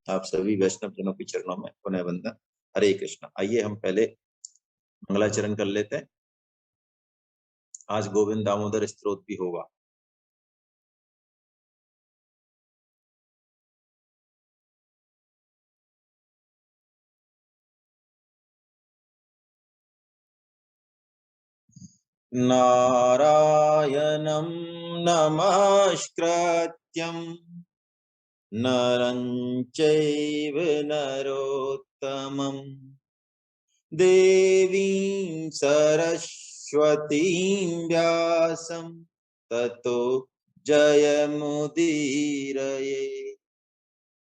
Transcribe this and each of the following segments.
आप सभी वैष्णव जनों के चरणों में पुनः वंदन। हरे कृष्ण। आइए हम पहले मंगलाचरण कर लेते हैं। आज गोविंद दामोदर स्तोत्र भी होगा। नारायणं नमस्कृत्यं नरं चैव नरोत्तमं देवीं सरस्वतीं व्यासं ततो जयमुदीरये।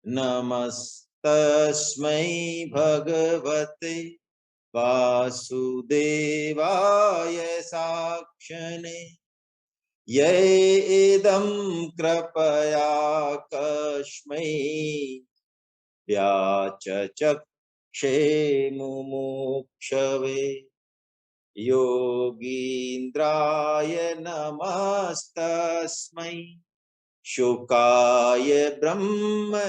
नमस्तस्मै भगवते वासुदेवाय साक्षणे ये इदं कृपया कस्मै व्याचचक्षे मुमुक्षवे। योगीन्द्राय नमस्तस्मै शुकाय ब्रह्मरूपिणे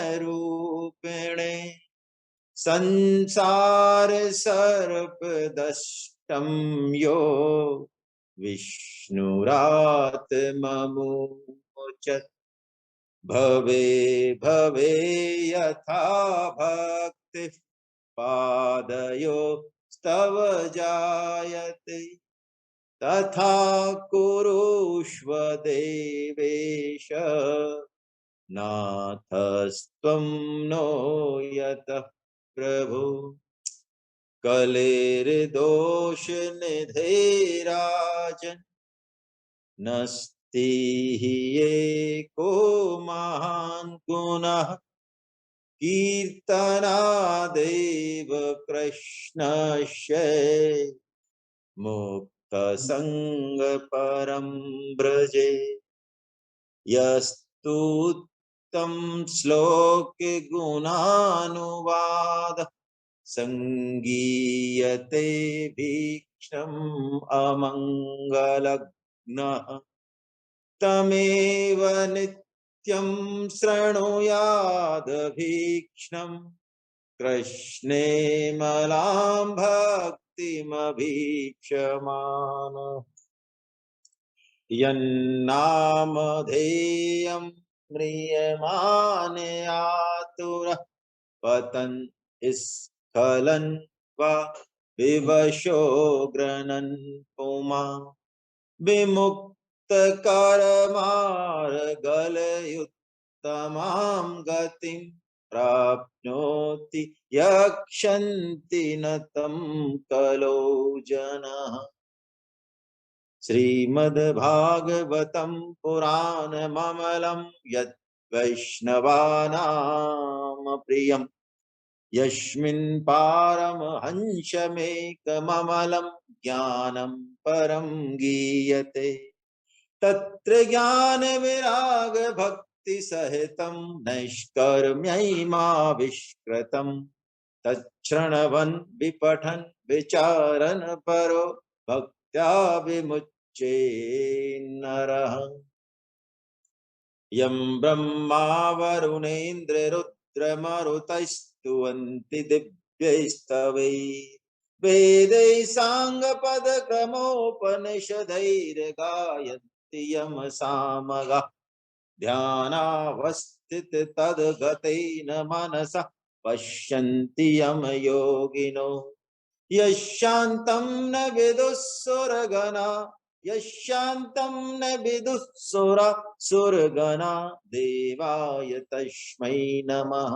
संसार सर्पदष्टं यो विष्णुरात्ममुच्यते। भवे भवे यथा भक्ति पादयो स्तव जायते तथा कुरुष्व देवेश नाथस्त्वं नो यतः प्रभु। कलेर्दोष निधे राजन् नस्ति हि एको महान् गुणः कीर्तनादेव कृष्णस्य मुक्तसङ्ग परं व्रजे। यस्तुत्तम श्लोके गुणानुवाद संगीयते भीक्ष्णम् अमङ्गलग्नः तमेव नित्यं शृणुयाद भीक्ष्णम् कृष्णे मलां भक्तिमभीक्षमाण। यन्नामधेयं म्रियमाणे आतुरः पतन् स्खलन् वा विवशो गृह्णन् पुमान् विमुक्तकर्मार्गलयुत्तमां गतिं प्राप्नोति यक्षन्ति न तं कलो जनः। श्रीमद्भागवतं पुराणममलं यत् वैष्णवानां प्रियं यस्मिन् पारमहंसमेकममलं ज्ञानं परं गीयते तत्र ज्ञानविरागभक्तिसहितं नैष्कर्म्यैमाविष्कृतं तच्छृण्वन् विपठन् विचारन् परो भक्त्या विमुच्ये नरः। यं ब्रह्मा वरुणेन्द्ररुद्रमरुतस्तुवन्ति दिव्यैस्तवैः वेदैः साङ्गपदक्रमोपनिषदैर्गायन्ति यमसामगाः ध्यानावस्थिततद्गतेन मनसः पश्यन्ति यमयोगिनो यशान्तं न विदुःसुरगणा यशान्तं न विदुःसुरा सुरगणा देवाय तस्मै नमः।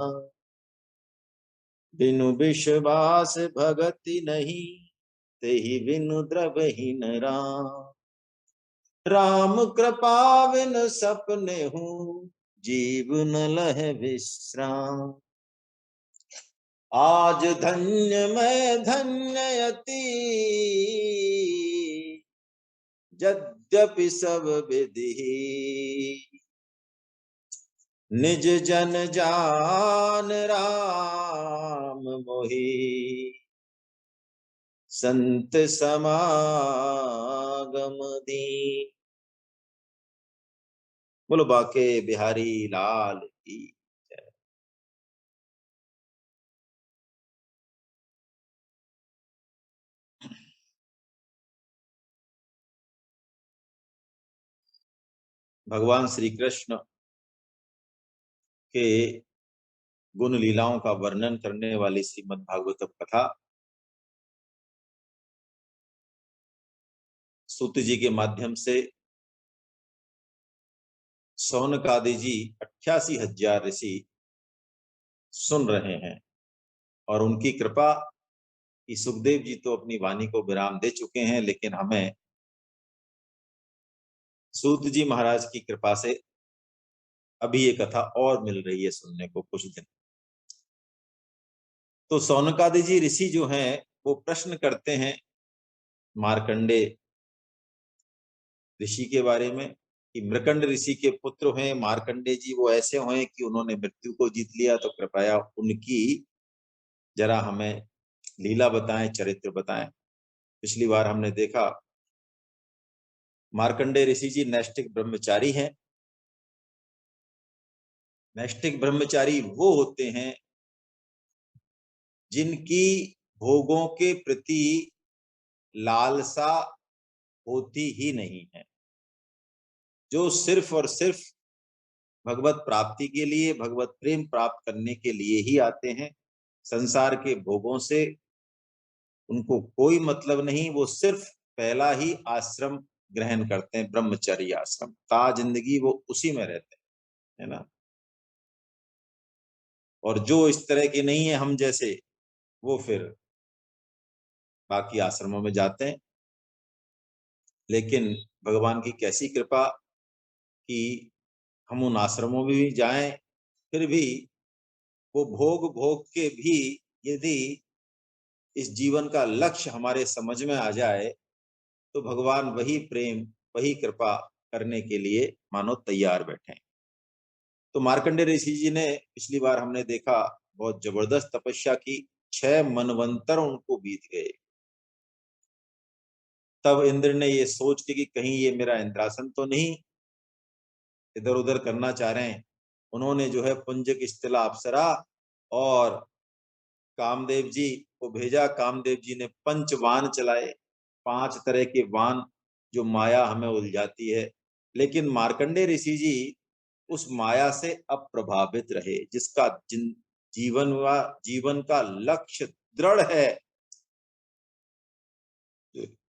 बिनु विश्वास भगति नहीं तेहि बिनु द्रवहीन राम। राम कृपा बिन सपने हूँ जीव न लह विश्राम। आज धन्य मैं धन्ययति यद्यपि सब विधि निज जन जान राम मोहि संत समागम दी। बोलो बाके बिहारी लाल की। भगवान श्री कृष्ण के गुण लीलाओं का वर्णन करने वाली श्रीमद् भागवत कथा सूत जी के माध्यम से शौनक आदि जी 88,000 ऋषि सुन रहे हैं। और उनकी कृपा कि सुखदेव जी तो अपनी वाणी को विराम दे चुके हैं, लेकिन हमें सूत जी महाराज की कृपा से अभी ये कथा और मिल रही है सुनने को कुछ दिन। तो शौनकादि जी ऋषि जो हैं वो प्रश्न करते हैं मार्कंडे ऋषि के बारे में कि मृकंड ऋषि के पुत्र हैं मार्कंडे जी, वो ऐसे हैं कि उन्होंने मृत्यु को जीत लिया, तो कृपया उनकी जरा हमें लीला बताएं, चरित्र बताएं। पिछली बार हमने देखा मार्कंडे ऋषि जी नैष्ठिक ब्रह्मचारी हैं। नैष्ठिक ब्रह्मचारी वो होते हैं जिनकी भोगों के प्रति लालसा होती ही नहीं है, जो सिर्फ और सिर्फ भगवत प्राप्ति के लिए, भगवत प्रेम प्राप्त करने के लिए ही आते हैं। संसार के भोगों से उनको कोई मतलब नहीं, वो सिर्फ पहला ही आश्रम ग्रहण करते हैं, ब्रह्मचर्य आश्रम, ता जिंदगी वो उसी में रहते हैं, है ना। और जो इस तरह के नहीं है हम जैसे, वो फिर बाकी आश्रमों में जाते हैं। लेकिन भगवान की कैसी कृपा कि हम उन आश्रमों में भी जाएं, फिर भी वो भोग भोग के भी यदि इस जीवन का लक्ष्य हमारे समझ में आ जाए, तो भगवान वही प्रेम, वही कृपा करने के लिए मानो तैयार बैठे। तो मार्कंडे ऋषि जी ने, पिछली बार हमने देखा, बहुत जबरदस्त तपस्या की, 6 मनवंतर उनको बीत गए। तब इंद्र ने ये सोच के कि कहीं ये मेरा इंद्रासन तो नहीं इधर उधर करना चाह रहे हैं, उन्होंने जो है पुंजक स्थिला अप्सरा और कामदेव जी को भेजा। कामदेव जी ने 5 वान चलाए, 5 तरह के वान, जो माया हमें उलझाती है। लेकिन मार्कंडे ऋषि जी उस माया से अप्रभावित रहे, जिसका जीवन का लक्ष्य दृढ़ है,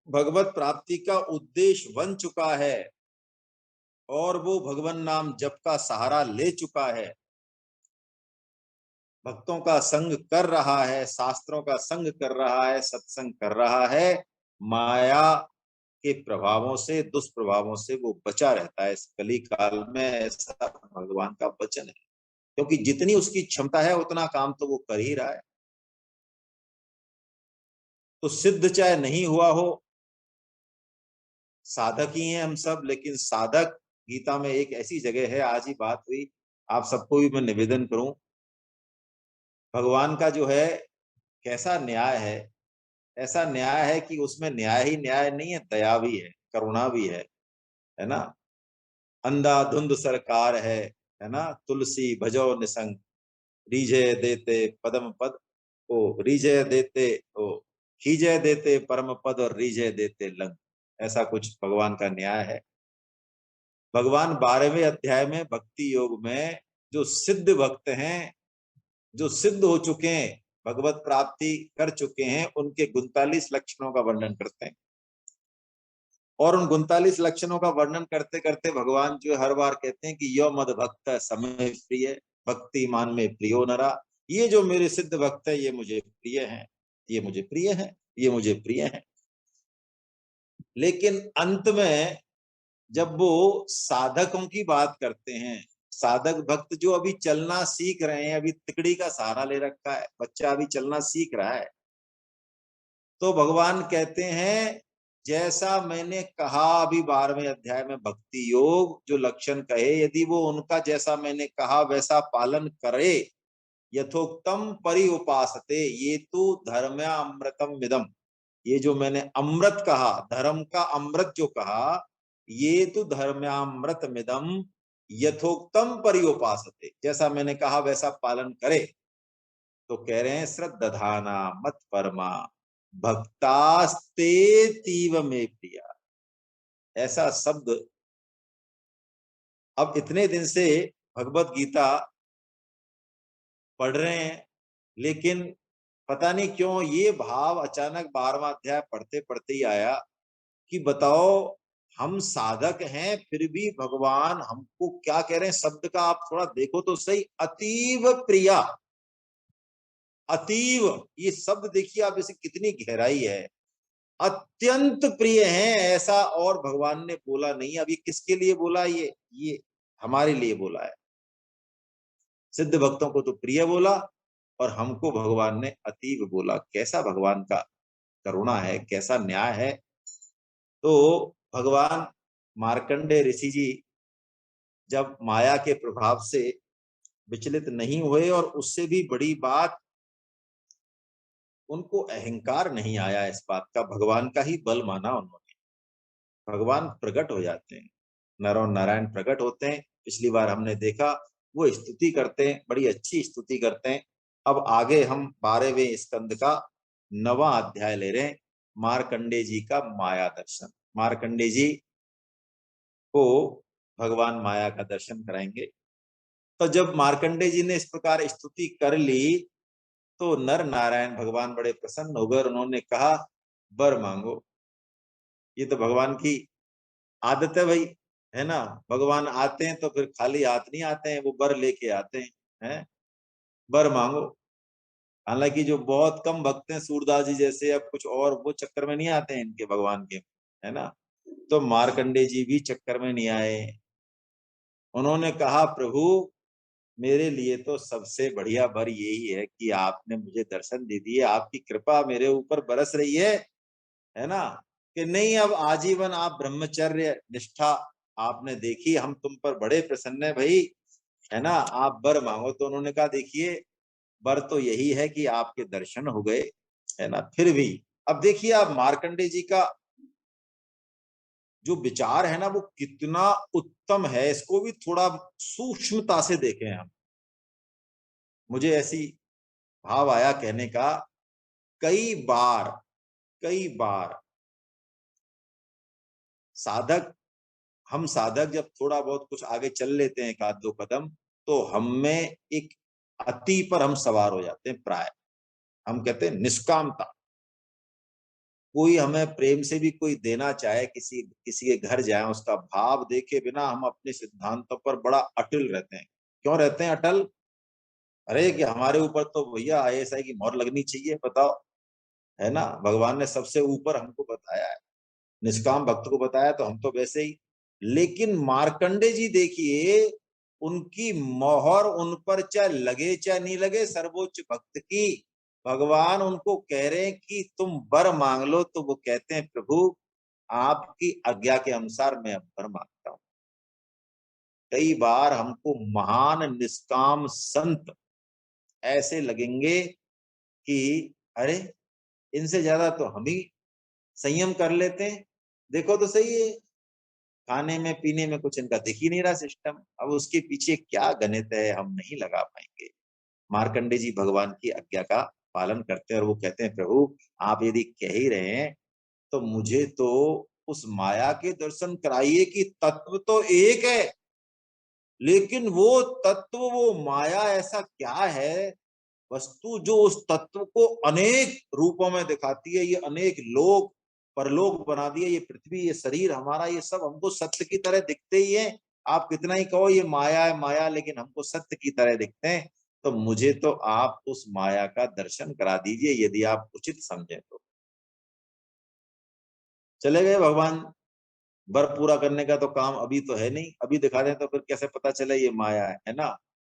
भगवत प्राप्ति का उद्देश्य बन चुका है, और वो भगवान नाम जप का सहारा ले चुका है, भक्तों का संग कर रहा है, शास्त्रों का संग कर रहा है, सत्संग कर रहा है, माया के प्रभावों से, दुष्प्रभावों से वो बचा रहता है इस कली काल में, ऐसा भगवान का वचन है। क्योंकि जितनी उसकी क्षमता है उतना काम तो वो कर ही रहा है। तो सिद्ध चाहे नहीं हुआ हो, साधक ही हैं हम सब, लेकिन साधक, गीता में एक ऐसी जगह है, आज ही बात हुई, आप सबको भी मैं निवेदन करूं, भगवान का जो है कैसा न्याय है, ऐसा न्याय है कि उसमें न्याय ही न्याय नहीं है, दया भी है, करुणा भी है ना। अंधाधुंध सरकार है ना, तुलसी भजो निसंग, रीझे देते पदम पद, ओ रीझे देते, ओ खींचे देते परम पद और रीझे देते लंग, ऐसा कुछ भगवान का न्याय है। भगवान 12वें अध्याय में भक्ति योग में जो सिद्ध भक्त हैं, जो सिद्ध हो चुके हैं, भगवत प्राप्ति कर चुके हैं, उनके 39 लक्षणों का वर्णन करते हैं। और उन 39 लक्षणों का वर्णन करते करते भगवान जो हर बार कहते हैं कि यो मद भक्त समय प्रिय, भक्ति मान में प्रियो नरा, ये जो मेरे सिद्ध भक्त है ये मुझे प्रिय हैं, ये मुझे प्रिय है, ये मुझे प्रिय है। लेकिन अंत में जब वो साधकों की बात करते हैं, साधक भक्त जो अभी चलना सीख रहे हैं, अभी तिकड़ी का सहारा ले रखा है, बच्चा अभी चलना सीख रहा है, तो भगवान कहते हैं जैसा मैंने कहा अभी 12वें अध्याय में भक्ति योग जो लक्षण कहे, यदि वो उनका जैसा मैंने कहा वैसा पालन करे, यथोक्तम परि उपासते, ये तो धर्म्यामृतम मिदम, ये जो मैंने अमृत कहा, धर्म का अमृत जो कहा, ये तो धर्म्यामृत मिदम यथोक्तम परि उपासते, जैसा मैंने कहा वैसा पालन करे। तो कह रहे हैं श्रद्धाना मत परमा भक्तास्ते तीव में प्रिया, ऐसा शब्द अब इतने दिन से भगवत गीता पढ़ रहे हैं, लेकिन पता नहीं क्यों ये भाव अचानक 12वां अध्याय पढ़ते पढ़ते ही आया कि बताओ, हम साधक हैं फिर भी भगवान हमको क्या कह रहे हैं, शब्द का आप थोड़ा देखो तो सही, अतीव प्रिया। अतीव, ये शब्द देखिए आप, इसे कितनी गहराई है। अत्यंत प्रिय है, ऐसा और भगवान ने बोला नहीं। अब ये किसके लिए बोला, ये हमारे लिए बोला है। सिद्ध भक्तों को तो प्रिय बोला और हमको भगवान ने अतीव बोला। कैसा भगवान का करुणा है, कैसा न्याय है। तो भगवान मार्कंडे ऋषि जी जब माया के प्रभाव से विचलित नहीं हुए, और उससे भी बड़ी बात, उनको अहंकार नहीं आया इस बात का, भगवान का ही बल माना उन्होंने। भगवान प्रकट हो जाते हैं, नर और नारायण प्रकट होते हैं। पिछली बार हमने देखा वो स्तुति करते हैं, बड़ी अच्छी स्तुति करते हैं। अब आगे हम 12वें स्कंद का 9वां अध्याय ले रहे हैं, मार्कंडे जी का माया दर्शन। मार्कंडे जी को भगवान माया का दर्शन कराएंगे। तो जब मार्कंडे जी ने इस प्रकार स्तुति कर ली, तो नर नारायण भगवान बड़े प्रसन्न हो गए और उन्होंने कहा, वर मांगो। ये तो भगवान की आदत है भाई, है ना। भगवान आते हैं तो फिर खाली हाथ नहीं आते हैं, वो वर लेके आते हैं। वर मांगो। हालांकि जो बहुत कम भक्त हैं, सूरदास जी जैसे, अब कुछ और वो चक्कर में नहीं आते हैं इनके भगवान के, है ना। तो मार्कंडे जी भी चक्कर में नहीं आए। उन्होंने कहा, प्रभु मेरे लिए तो सबसे बढ़िया वर यही है कि आपने मुझे दर्शन दे दिए, आपकी कृपा मेरे ऊपर बरस रही है ना। कि नहीं, अब आजीवन आप ब्रह्मचर्य निष्ठा आपने देखी, हम तुम पर बड़े प्रसन्न है भाई, है ना। आप वर मांगो। तो उन्होंने कहा, देखिए वर तो यही है कि आपके दर्शन हो गए, है ना। फिर भी अब देखिए आप मार्कंडे जी का जो विचार है ना, वो कितना उत्तम है, इसको भी थोड़ा सूक्ष्मता से देखें हम। मुझे ऐसी भाव आया कहने का, कई बार, कई बार साधक, हम साधक जब थोड़ा बहुत कुछ आगे चल लेते हैं, एक आध दो कदम, तो हम में एक अति पर हम सवार हो जाते हैं प्राय। हम कहते हैं निष्कामता। कोई हमें प्रेम से भी कोई देना चाहे, किसी किसी के घर जाए, उसका भाव देखे बिना हम अपने सिद्धांतों पर बड़ा अटल रहते हैं। क्यों रहते हैं अटल? अरे कि हमारे ऊपर तो भैया आईएसआई की मोहर लगनी चाहिए, बताओ, है ना। भगवान ने सबसे ऊपर हमको बताया है, निष्काम भक्त को बताया, तो हम तो वैसे ही। लेकिन मार्कंडे जी देखिए, उनकी मोहर उन पर चाहे लगे चाहे नहीं लगे, सर्वोच्च भक्त की, भगवान उनको कह रहे हैं कि तुम वर मांग लो, तो वो कहते हैं, प्रभु आपकी आज्ञा के अनुसार मैं अब वर मांगता हूं। कई बार हमको महान निष्काम संत ऐसे लगेंगे कि अरे, इनसे ज्यादा तो हम ही संयम कर लेते हैं। देखो तो सही है, खाने में पीने में कुछ इनका दिख ही नहीं रहा सिस्टम। अब उसके पीछे क्या गणित है, हम नहीं लगा पाएंगे। मार्कंडे जी भगवान की आज्ञा का पालन करते हैं और वो कहते हैं, प्रभु आप यदि कह ही रहे हैं, तो मुझे तो उस माया के दर्शन कराइए कि तत्व तो एक है, लेकिन वो तत्व, वो माया ऐसा क्या है वस्तु जो उस तत्व को अनेक रूपों में दिखाती है। ये अनेक लोक परलोक बना दिए, ये पृथ्वी, ये शरीर हमारा, ये सब हमको सत्य की तरह दिखते ही है। आप कितना ही कहो ये माया है माया, लेकिन हमको सत्य की तरह दिखते हैं। तो मुझे तो आप उस माया का दर्शन करा दीजिए, यदि आप उचित समझे तो। चले गए भगवान। वर पूरा करने का तो काम अभी तो है नहीं, अभी दिखा दें तो फिर कैसे पता चले ये माया है ना।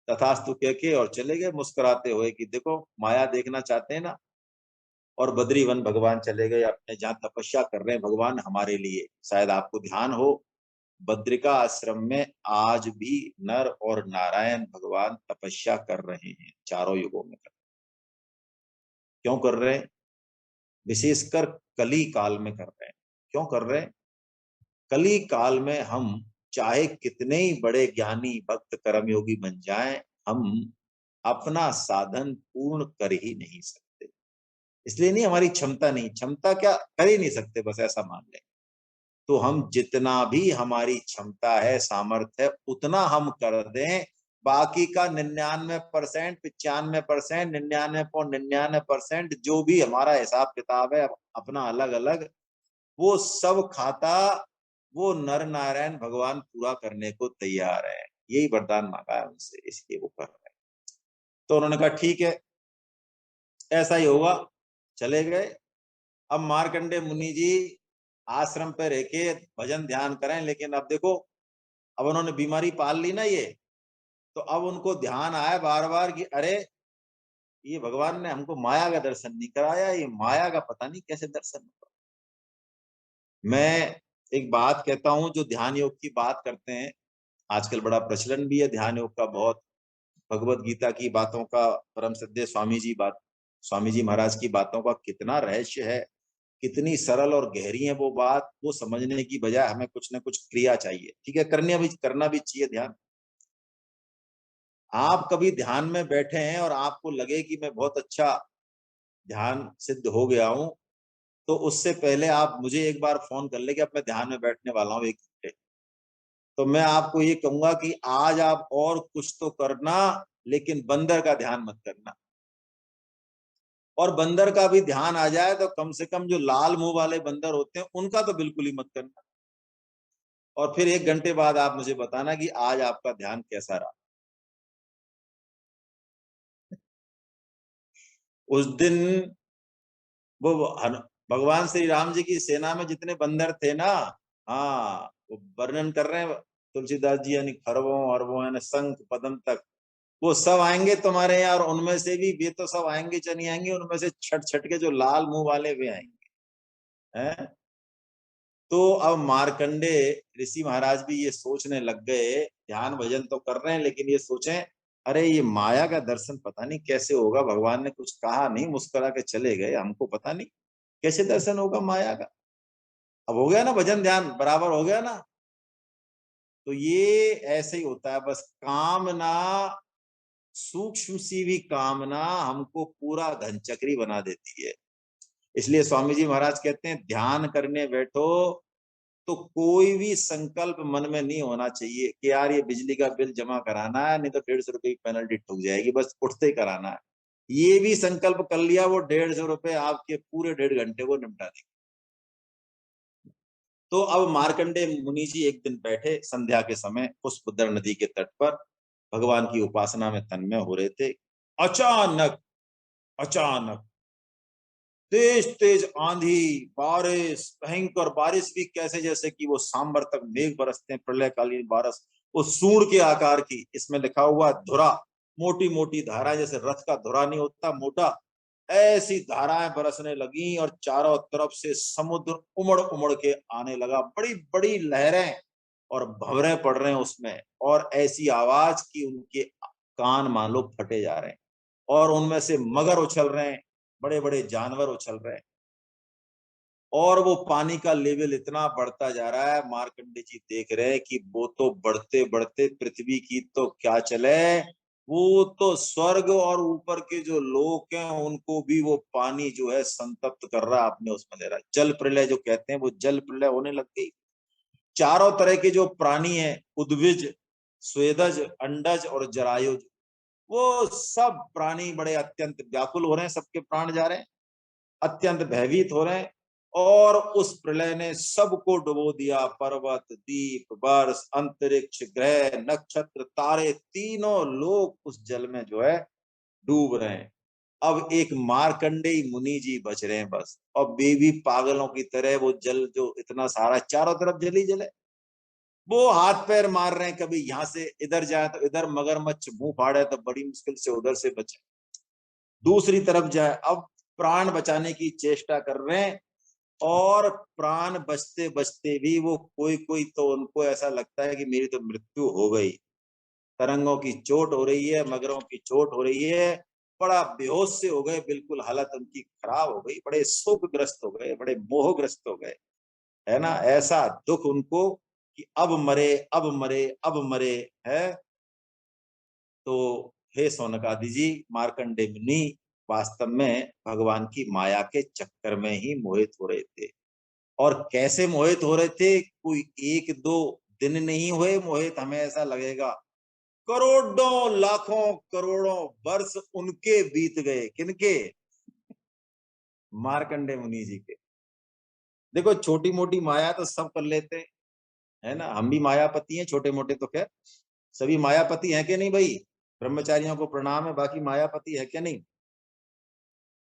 तथास्तु कह के और चले गए मुस्कुराते हुए कि देखो माया देखना चाहते हैं ना। और बद्रीवन भगवान चले गए अपने, जहाँ तपस्या कर रहे हैं भगवान हमारे लिए। शायद आपको ध्यान हो, बद्रिका आश्रम में आज भी नर और नारायण भगवान तपस्या कर रहे हैं, चारों युगों में क्यों कर रहे हैं? विशेषकर कली काल में कर रहे हैं। क्यों कर रहे हैं? कली काल में हम चाहे कितने ही बड़े ज्ञानी भक्त कर्मयोगी बन जाएं, हम अपना साधन पूर्ण कर ही नहीं सकते। इसलिए नहीं हमारी क्षमता नहीं, क्षमता क्या कर ही नहीं सकते, बस ऐसा मान लें। तो हम जितना भी हमारी क्षमता है, सामर्थ्य है, उतना हम कर दें। बाकी का 99%, 95%, 99.99% जो भी हमारा हिसाब किताब है अपना अलग अलग, वो सब खाता वो नर नारायण भगवान पूरा करने को तैयार है। यही वरदान मांगा है उनसे, इसलिए वो कर रहे हैं। तो उन्होंने कहा ठीक है, ऐसा ही होगा। चले गए। अब मार्कंडे मुनि जी आश्रम पे रह के भजन ध्यान करें, लेकिन अब देखो, अब उन्होंने बीमारी पाल ली ना ये, तो अब उनको ध्यान आया बार बार कि अरे, ये भगवान ने हमको माया का दर्शन नहीं कराया, ये माया का पता नहीं कैसे दर्शन होगा। मैं एक बात कहता हूं, जो ध्यान योग की बात करते हैं, आजकल बड़ा प्रचलन भी है ध्यान योग का बहुत। भगवत गीता की बातों का, परम श्रद्धेय स्वामी जी महाराज की बातों का कितना रहस्य है, कितनी सरल और गहरी है वो बात। वो समझने की बजाय हमें कुछ ना कुछ क्रिया चाहिए। ठीक है, करना भी चाहिए ध्यान। आप कभी ध्यान में बैठे हैं और आपको लगे कि मैं बहुत अच्छा ध्यान सिद्ध हो गया हूं, तो उससे पहले आप मुझे एक बार फोन कर ले कि अब मैं ध्यान में बैठने वाला हूं 1 घंटे। तो मैं आपको ये कहूंगा कि आज आप और कुछ तो करना, लेकिन बंदर का ध्यान मत करना। और बंदर का भी ध्यान आ जाए तो कम से कम जो लाल मुंह वाले बंदर होते हैं उनका तो बिल्कुल ही मत करना। और फिर 1 घंटे बाद आप मुझे बताना कि आज आपका ध्यान कैसा रहा। उस दिन वो भगवान श्री राम जी की सेना में जितने बंदर थे ना, हाँ, वो वर्णन कर रहे हैं तुलसीदास जी, यानी खरबों अरबों यानी शंख पदम तक, वो सब आएंगे तुम्हारे यहाँ। और उनमें से भी वे तो सब आएंगे चली आएंगे, उनमें से छट छट के जो लाल मुंह वाले वे आएंगे हैं। तो अब मार्कंडे ऋषि महाराज भी ये सोचने लग गए, ध्यान भजन तो कर रहे हैं लेकिन ये सोचें, अरे ये माया का दर्शन पता नहीं कैसे होगा। भगवान ने कुछ कहा नहीं, मुस्कुरा के चले गए, हमको पता नहीं कैसे दर्शन होगा माया का। अब हो गया ना भजन ध्यान बराबर हो गया ना। तो ये ऐसे ही होता है बस। कामना, सूक्ष्म सी भी कामना हमको पूरा धनचक्री बना देती है। इसलिए स्वामी जी महाराज कहते हैं, ध्यान करने बैठो तो कोई भी संकल्प मन में नहीं होना चाहिए कि यार ये बिजली का बिल जमा कराना है, नहीं तो 150 रुपए की पेनल्टी ठुक जाएगी, बस उठते ही कराना है। ये भी संकल्प कर लिया, वो 150 रुपए आपके पूरे 1.5 घंटे को निपटा देंगे। तो अब मार्कंडे मुनि जी एक दिन बैठे संध्या के समय पुष्पदर नदी के तट पर, भगवान की उपासना में तन्मय हो रहे थे। अचानक, अचानक तेज तेज आंधी, बारिश, भयंकर बारिश भी कैसे, जैसे कि वो सांबर तक मेघ बरसते हैं, प्रलयकालीन बारिश, वो सूंड के आकार की। इसमें लिखा हुआ धुरा, मोटी मोटी धारा, जैसे रथ का धुरा नहीं होता मोटा, ऐसी धाराएं बरसने लगी और चारों तरफ से समुद्र उमड़ उमड़ के आने लगा, बड़ी बड़ी लहरें और भंवरे पड़ रहे हैं उसमें, और ऐसी आवाज कि उनके कान मान लो फटे जा रहे हैं। और उनमें से मगर उछल रहे हैं, बड़े बड़े जानवर उछल रहे हैं। और वो पानी का लेवल इतना बढ़ता जा रहा है, मार्कंडे जी देख रहे हैं कि वो तो बढ़ते बढ़ते पृथ्वी की तो क्या चले, वो तो स्वर्ग और ऊपर के जो लोक हैं उनको भी वो पानी जो है संतप्त कर रहा है, अपने उसमें ले रहा है। जल प्रलय जो कहते हैं, वो जल प्रलय होने लग गई। चारों तरह के जो प्राणी हैं, उद्विज, स्वेदज, अंडज और जरायुज, वो सब प्राणी बड़े अत्यंत व्याकुल हो रहे हैं, सबके प्राण जा रहे हैं, अत्यंत भयभीत हो रहे हैं। और उस प्रलय ने सबको डुबो दिया। पर्वत, दीप, वर्ष, अंतरिक्ष, ग्रह, नक्षत्र, तारे, तीनों लोग उस जल में जो है डूब रहे हैं। अब एक मार्कंडेय मुनि जी बच रहे हैं बस, और वे भी पागलों की तरह, वो जल जो इतना सारा चारों तरफ जल ही जले, वो हाथ पैर मार रहे हैं, कभी यहां से इधर जाए तो इधर मगरमच्छ मुंह फाड़े तो बड़ी मुश्किल से उधर से बचे, दूसरी तरफ जाए। अब प्राण बचाने की चेष्टा कर रहे हैं। और प्राण बचते बचते भी वो कोई कोई तो उनको ऐसा लगता है कि मेरी तो मृत्यु हो गई, तरंगों की चोट हो रही है, मगरों की चोट हो रही है, बड़ा बेहोश से हो गए, बिल्कुल हालत उनकी खराब हो गई, बड़े शोकग्रस्त हो गए, बड़े मोहग्रस्त हो गए, है ना, ऐसा दुख उनको कि अब मरे, अब मरे, अब मरे है। तो हे सोनकादि जी, मार्कंडे मुनि वास्तव में भगवान की माया के चक्कर में ही मोहित हो रहे थे। और कैसे मोहित हो रहे थे, कोई एक दो दिन नहीं हुए मोहित, हमें ऐसा लगेगा करोड़ों लाखों करोड़ों वर्ष उनके बीत गए। किनके? मार्कंडे मुनि जी के। देखो छोटी मोटी माया तो सब कर लेते हैं, है ना, हम भी मायापति हैं छोटे मोटे तो, खैर सभी मायापति हैं कि नहीं भाई? ब्रह्मचारियों को प्रणाम है, बाकी मायापति है क्या नहीं?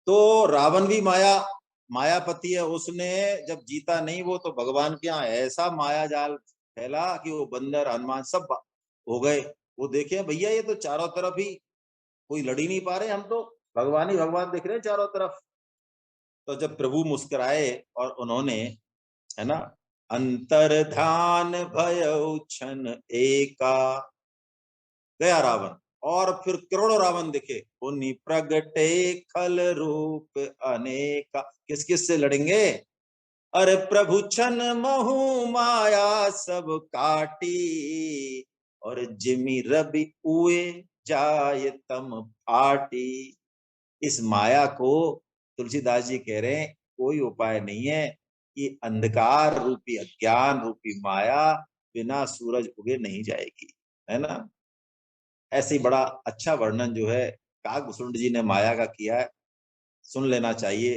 तो रावण भी मायापति है। उसने जब जीता नहीं वो, तो भगवान के यहाँ ऐसा माया जाल फैला कि वो बंदर हनुमान सब हो गए। वो देखे भैया ये तो चारों तरफ ही कोई लड़ ही नहीं पा रहे, हम तो भगवान ही भगवान दिख रहे हैं चारों तरफ। तो जब प्रभु मुस्कुराए और उन्होंने, है ना, अंतर्धान भयउ क्षण एका, गया रावण। और फिर करोड़ों रावण दिखे, उन्हीं प्रगटे खल रूप अनेका। किस किस से लड़ेंगे? अरे प्रभु छन महु माया सब काटी, और जिमि रवि उए जाय तम फाटी। इस माया को तुलसीदास जी कह रहे हैं कोई उपाय नहीं है, ये अंधकार रूपी अज्ञान रूपी माया बिना सूरज उगे नहीं जाएगी, है ना। ऐसे ही बड़ा अच्छा वर्णन जो है काकभूषुंड जी ने माया का किया है, सुन लेना चाहिए,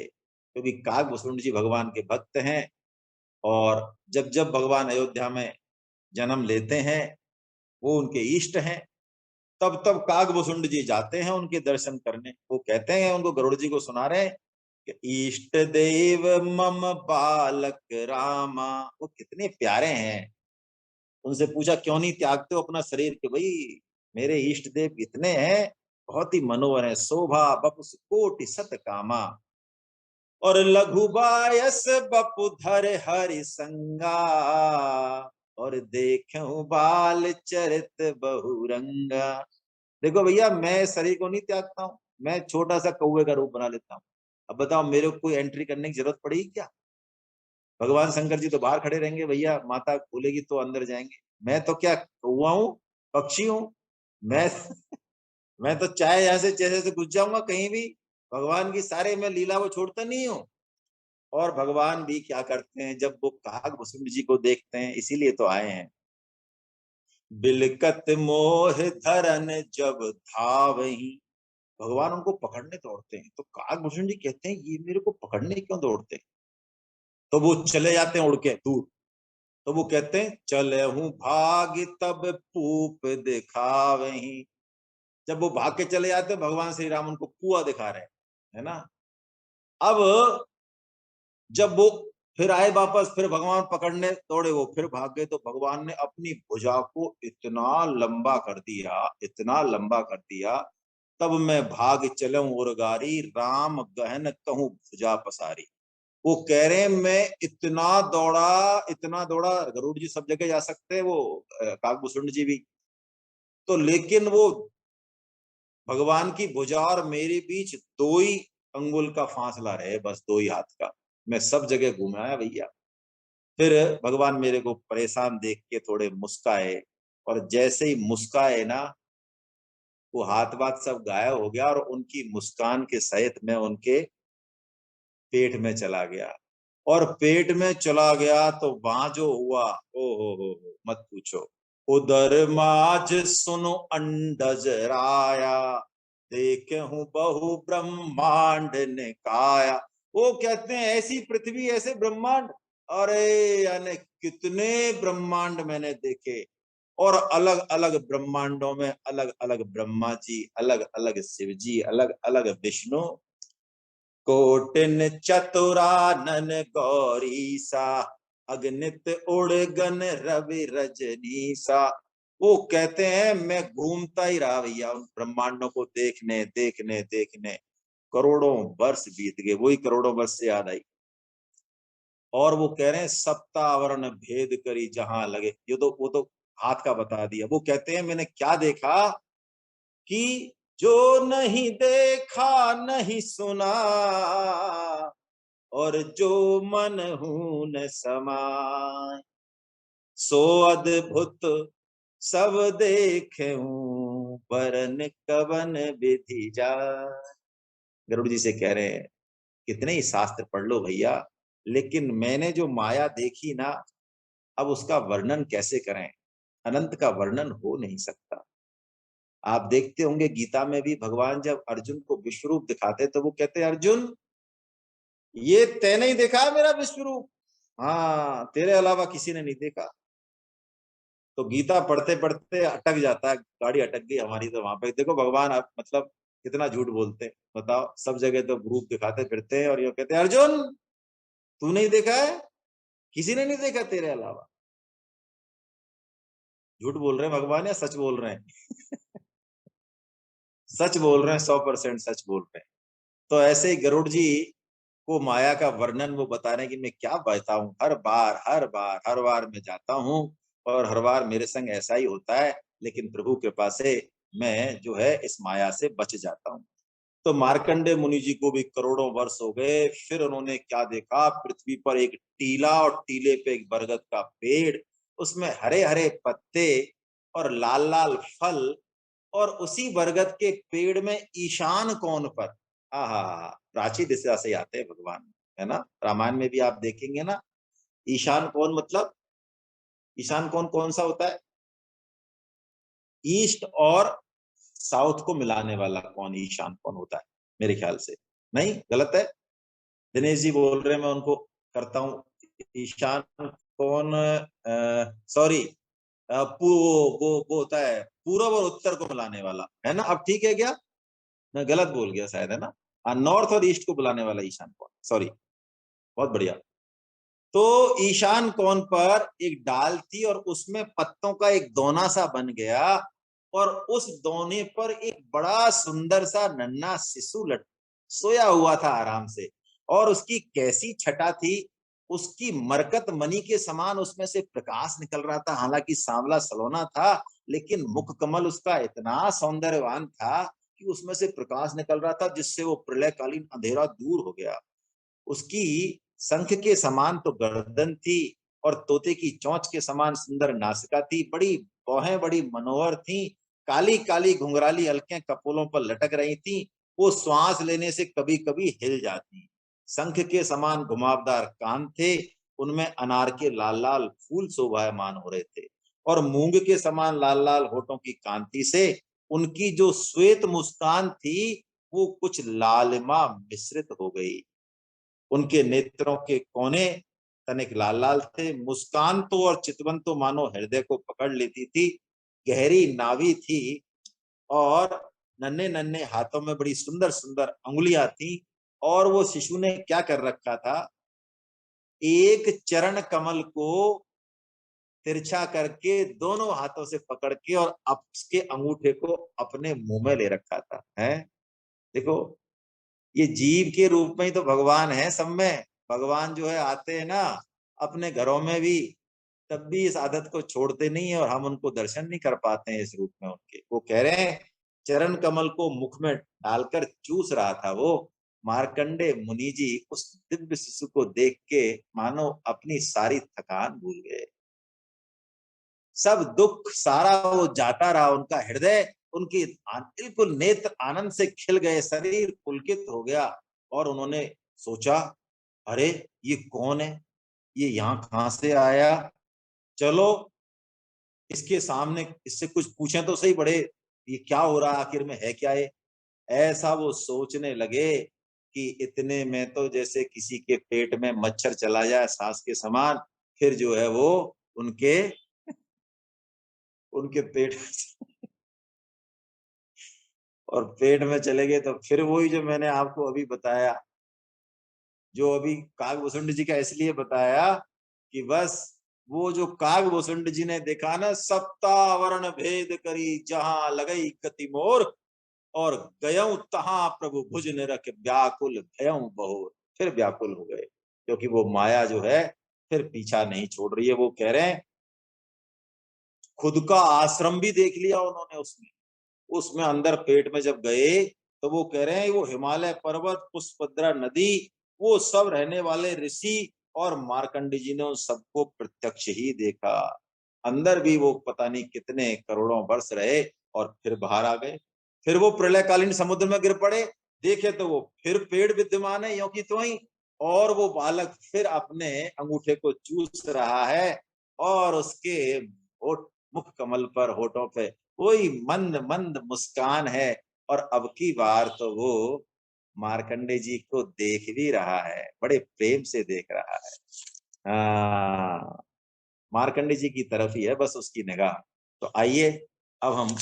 क्योंकि काकभूषुंड जी भगवान के भक्त हैं। और जब जब भगवान अयोध्या में जन्म लेते हैं, वो उनके इष्ट हैं, तब तब काकभूषुंड जी जाते हैं उनके दर्शन करने। वो कहते हैं, उनको गरुड़ जी को सुना रहे हैं कि इष्ट देव मम बालक रामा। वो कितने प्यारे हैं। उनसे पूछा क्यों नहीं त्यागते हो अपना शरीर, के भाई मेरे इष्ट देव इतने हैं, बहुत ही मनोहर है, शोभा बपुस कोटि सत कामा, और लघु बायस बपु धर हरि संगा, और देखूं बाल चरित बहुरंगा। देखो भैया मैं शरीर को नहीं त्यागता हूँ, मैं छोटा सा कौवे का रूप बना लेता हूँ। अब बताओ मेरे को कोई एंट्री करने की जरूरत पड़ेगी क्या? भगवान शंकर जी तो बाहर खड़े रहेंगे, भैया माता खोलेगी तो अंदर जाएंगे। मैं तो क्या कौवा हूँ, पक्षी हूँ मैं। मैं तो चाहे यहाँ से जैसे से घुस जाऊंगा कहीं भी, भगवान की सारे मैं लीला वो छोड़ता नहीं हूँ। और भगवान भी क्या करते हैं, जब वो काकभूषुंड जी को देखते हैं, इसीलिए तो आए हैं, बिलकत मोह धरन जब धावही। भगवान उनको पकड़ने दौड़ते हैं, तो काकभूषुंड जी कहते हैं ये मेरे को पकड़ने क्यों दौड़ते हैं? तो वो चले जाते हैं उड़ के दूर। तो वो कहते हैं चले हूं भाग तब पूप दिखावही। जब वो भाग के चले जाते हैं, भगवान श्री राम उनको कुआं दिखा रहे हैं, है ना। अब जब वो फिर आए वापस, फिर भगवान पकड़ने दौड़े, वो फिर भाग गए, तो भगवान ने अपनी भुजा को इतना लंबा कर दिया, इतना लंबा कर दिया, तब मैं भाग चलूं उर्गारी, राम गहन कहूं भुजा पसारी। वो कह रहे हैं मैं इतना दौड़ा, गरुड़ जी सब जगह जा सकते हैं, वो काकभूषुंड जी भी। तो लेकिन वो भगवान की भुजा और मेरे बीच 2 ही अंगुल का फासला रहे, बस 2 ही हाथ का। मैं सब जगह घुमाया भैया। फिर भगवान मेरे को परेशान देख के थोड़े मुस्काए, और जैसे ही मुस्काए ना, वो हाथ बात सब गायब हो गया, और उनकी मुस्कान के सहित मैं उनके पेट में चला गया। और पेट में चला गया तो वहां जो हुआ, ओ हो मत पूछो। उदर माज सुनो अंडज राया, देखे हूं बहु ब्रह्मांड ने काया। वो कहते हैं ऐसी पृथ्वी ऐसे ब्रह्मांड, अरे यानी कितने ब्रह्मांड मैंने देखे। और अलग अलग ब्रह्मांडों में अलग अलग ब्रह्मा जी, अलग अलग शिव जी, अलग अलग विष्णु, कोटिन चतुरानन गौरी सा, अगणित उड़गन रवि रजनीसा। वो कहते हैं मैं घूमता ही रहा भैया उन ब्रह्मांडों को देखने देखने देखने, करोड़ों वर्ष बीत गए। वही करोड़ों वर्ष से याद आई। और वो कह रहे हैं सप्तावरण भेद करी जहां लगे, ये तो वो तो हाथ का बता दिया। वो कहते हैं मैंने क्या देखा कि जो नहीं देखा नहीं सुना, और जो मन हून समाय, सो अद्भुत सब देखे हूं, वरन कवन विधि जाय। गरुड़ जी से कह रहे हैं कितने ही शास्त्र पढ़ लो भैया, लेकिन मैंने जो माया देखी ना, अब उसका वर्णन कैसे करें। अनंत का वर्णन हो नहीं सकता। आप देखते होंगे गीता में भी भगवान जब अर्जुन को विश्व रूप दिखाते तो वो कहते हैं, अर्जुन ये तैने ही देखा है मेरा विश्व रूप, हाँ तेरे अलावा किसी ने नहीं देखा। तो गीता पढ़ते पढ़ते अटक जाता है, गाड़ी अटक गई हमारी। तो वहां पे देखो भगवान आप मतलब कितना झूठ बोलते हैं, बताओ। सब जगह तो रूप दिखाते फिरते हैं और ये कहते हैं, अर्जुन तू नहीं देखा है, किसी ने नहीं देखा तेरे अलावा। झूठ बोल रहे हैं भगवान या सच बोल रहे हैं? सच बोल रहे हैं, 100% सच बोल रहे हैं। तो ऐसे ही गरुड़ जी को माया का वर्णन वो बता रहे हैं कि मैं क्या बताऊं, हर बार मैं जाता हूं और हर बार मेरे संग ऐसा ही होता है, लेकिन प्रभु कृपा से मैं जो है इस माया से बच जाता हूं। तो मार्कंडे मुनि जी को भी करोड़ों वर्ष हो गए, फिर उन्होंने क्या देखा, पृथ्वी पर एक टीला और टीले पे एक बरगद का पेड़, उसमें हरे हरे पत्ते और लाल लाल फल, और उसी बरगद के पेड़ में ईशान कोण पर, आहा, प्राची दिशा से आते हैं भगवान, है ना। रामायण में भी आप देखेंगे ना, ईशान कोण मतलब, ईशान कोण कौन सा होता है, ईस्ट और साउथ को मिलाने वाला कौन ईशान कौन होता है, मेरे ख्याल से। नहीं, गलत है। दिनेश जी बोल रहे हैं, मैं उनको करता हूँ। ईशान कौन, सॉरी, वो होता है पूरब और उत्तर को मिलाने वाला, है ना। अब ठीक है क्या, मैं गलत बोल गया शायद, है ना। नॉर्थ और ईस्ट को बुलाने वाला ईशान कौन, सॉरी। बहुत बढ़िया। तो ईशान कोण पर एक डाल थी और उसमें पत्तों का एक दोना सा बन गया, और उस दोने पर एक बड़ा सुंदर सा नन्हा शिशु लट सोया हुआ था आराम से। और उसकी कैसी छटा थी, उसकी मरकत मणि के समान उसमें से प्रकाश निकल रहा था। हालांकि सांवला सलोना था, लेकिन मुख कमल उसका इतना सौंदर्यवान था कि उसमें से प्रकाश निकल रहा था, जिससे वो प्रलयकालीन अंधेरा दूर हो गया। उसकी शंख के समान तो गर्दन थी, और तोते की चोंच के समान सुंदर नासिका थी। बड़ी भौहें बड़ी मनोहर थी, काली काली घुंघराली अलकें कपोलों पर लटक रही थी। वो श्वास लेने से कभी कभी हिल जाती। शंख के समान घुमावदार कान थे, उनमें अनार के लाल लाल फूल शोभायमान हो रहे थे। और मूंग के समान लाल लाल होठों की कांति से उनकी जो श्वेत मुस्कान थी, वो कुछ लालिमा मिश्रित हो गई। उनके नेत्रों के कोने तनिक लाल लाल थे। मुस्कान तो और चितवन तो मानो हृदय को पकड़ लेती थी। गहरी नाभि थी, और नन्हे नन्हे हाथों में बड़ी सुंदर सुंदर अंगुलियां थी। और वो शिशु ने क्या कर रखा था, एक चरण कमल को तिरछा करके दोनों हाथों से पकड़ के और उसके अंगूठे को अपने मुंह में ले रखा था, है। देखो, ये जीव के रूप में ही तो भगवान है सब में। भगवान जो है आते हैं ना अपने घरों में भी, तब भी इस आदत को छोड़ते नहीं है, और हम उनको दर्शन नहीं कर पाते हैं इस रूप में उनके। वो कह रहे हैं, चरण कमल को मुख में डालकर चूस रहा था वो। मार्कंडे मुनि जी उस दिव्य शिशु को देख के मानो अपनी सारी थकान भूल गए। सब दुख सारा वो जाता रहा, उनका हृदय, उनकी बिल्कुल नेत्र आनंद से खिल गए, शरीर पुलकित हो गया। और उन्होंने सोचा, अरे ये कौन है, ये यहाँ कहां से आया, चलो इसके सामने इससे कुछ पूछें तो सही, बड़े ये क्या हो रहा आखिर में, है क्या ये। ऐसा वो सोचने लगे कि इतने में तो जैसे किसी के पेट में मच्छर चला जाए सांस के समान, फिर जो है वो उनके उनके पेट और पेट में चले गए। तो फिर वही जो मैंने आपको अभी बताया, जो अभी कागभूषुंड जी का इसलिए बताया कि बस वो जो कागभूषुंड जी ने देखा ना, सप्तावरण भेद करी जहां लगई कति मोर, और गयऊ तहां प्रभु भुज निरख व्याकुल भयऊ बहोर। फिर व्याकुल हो गए, क्योंकि वो माया जो है फिर पीछा नहीं छोड़ रही है। वो कह रहे हैं, खुद का आश्रम भी देख लिया उन्होंने उसमें। उसमें अंदर पेट में जब गए, तो वो कह रहे हैं, वो हिमालय पर्वत, पुष्पद्रा नदी, वो सब रहने वाले ऋषि और मार्कंडी जी ने उन सबको प्रत्यक्ष ही देखा। अंदर भी वो पता नहीं कितने करोड़ों वर्ष रहे, और फिर बाहर आ गए। फिर वो प्रलयकालीन समुद्र में गिर पड़े, देखे तो वो फिर पेड़ विद्यमान है, यो की तो ही। और वो बालक फिर अपने अंगूठे को चूस रहा है और उसके होठ, मुख कमल पर, होठों पे कोई मंद मंद मुस्कान है। और अब की बार तो वो मार्कंडे जी को देख भी रहा है, बड़े प्रेम से देख रहा है। हाँ, मार्कंडे जी की तरफ ही है बस उसकी निगाह। तो आइए अब हम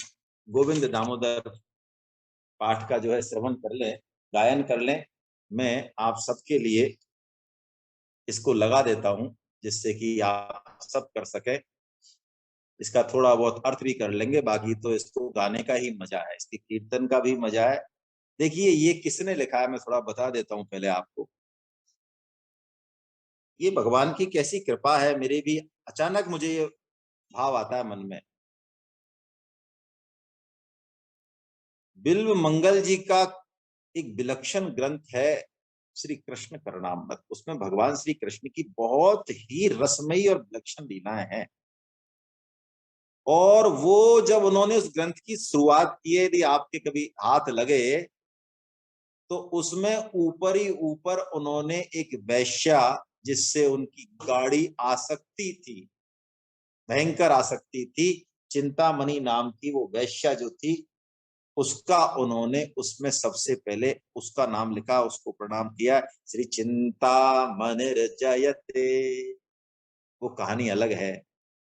गोविंद दामोदर पाठ का जो है श्रवण कर लें, गायन कर लें। मैं आप सबके लिए इसको लगा देता हूं जिससे कि आप सब कर सके। इसका थोड़ा बहुत अर्थ भी कर लेंगे, बाकी तो इसको गाने का ही मजा है, इसके कीर्तन का भी मजा है। देखिए ये किसने लिखा है मैं थोड़ा बता देता हूं पहले आपको। ये भगवान की कैसी कृपा है, मेरे भी अचानक मुझे ये भाव आता है मन में। बिल्व मंगल जी का एक विलक्षण ग्रंथ है श्री कृष्ण करणामृत। उसमें भगवान श्री कृष्ण की बहुत ही रसमयी और विलक्षण लीलाएं हैं। और वो जब उन्होंने उस ग्रंथ की शुरुआत की है, यदि आपके कभी हाथ लगे तो उसमें ऊपर ही ऊपर उन्होंने एक वैश्या, जिससे उनकी गाढ़ी आसक्ति थी, भयंकर आसक्ति थी, चिंतामणि नाम की वो वैश्या जो थी, उसका उन्होंने उसमें सबसे पहले उसका नाम लिखा, उसको प्रणाम किया, श्री चिंतामणिर्जयते। वो कहानी अलग है।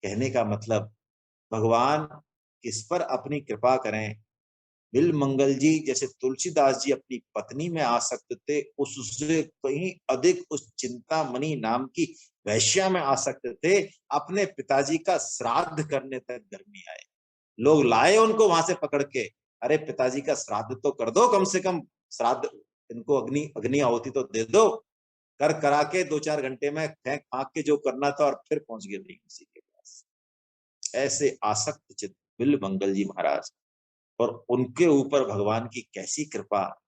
कहने का मतलब भगवान किस पर अपनी कृपा करें। बिल मंगल जी जैसे तुलसीदास जी अपनी पत्नी में आसक्त थे, उससे कहीं अधिक उस चिंतामणि नाम की वैश्या में आसक्त थे। अपने पिताजी का श्राद्ध करने तक घर में आए, लोग लाए उनको वहां से पकड़ के, अरे पिताजी का श्राद्ध तो कर दो, कम से कम श्राद्ध, इनको अग्नि अग्नि आहुति तो दे दो। कर करा के 2-4 घंटे में फेंक फाक के जो करना था और फिर पहुंच गए नहीं किसी के पास। ऐसे आसक्त चित्त बिल मंगल जी महाराज। और उनके ऊपर भगवान की कैसी कृपा,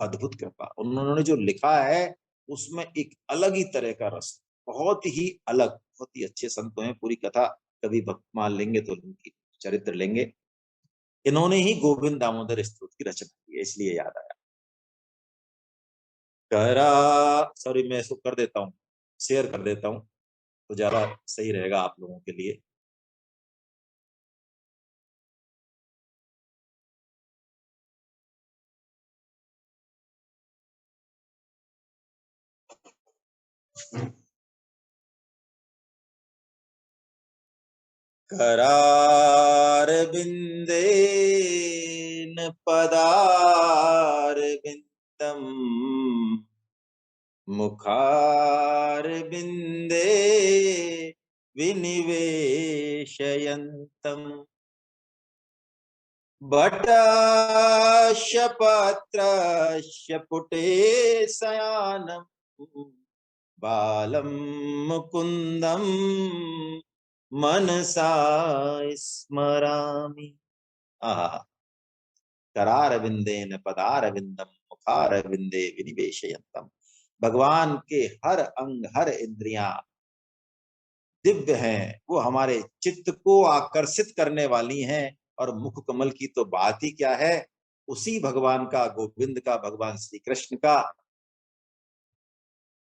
अद्भुत कृपा। उन्होंने जो लिखा है उसमें एक अलग ही तरह का रस, बहुत ही अलग, बहुत ही अच्छे संत हैं। पूरी कथा कभी मान लेंगे तो उनकी चरित्र लेंगे। इन्होंने ही गोविंद दामोदर स्तोत्र की रचना की है, इसलिए याद आया। करा, सॉरी मैं इसको कर देता हूँ, शेयर कर देता हूँ तो ज्यादा सही रहेगा आप लोगों के लिए। करार बिंदेन पदार बिंदम, मुखार बिंदे विनिवेशयन्तम्, बटाश्य पत्रश्य पुटे शयानम्, बालं मुकुन्दं मनसा स्मरामि। आहा, करारविंदेन पदारविंदम, मुखारविंदे विनिवेशयन्तम। भगवान के हर अंग हर इंद्रियां दिव्य हैं, वो हमारे चित्त को आकर्षित करने वाली हैं। और मुख कमल की तो बात ही क्या है, उसी भगवान का, गोविंद का, भगवान श्री कृष्ण का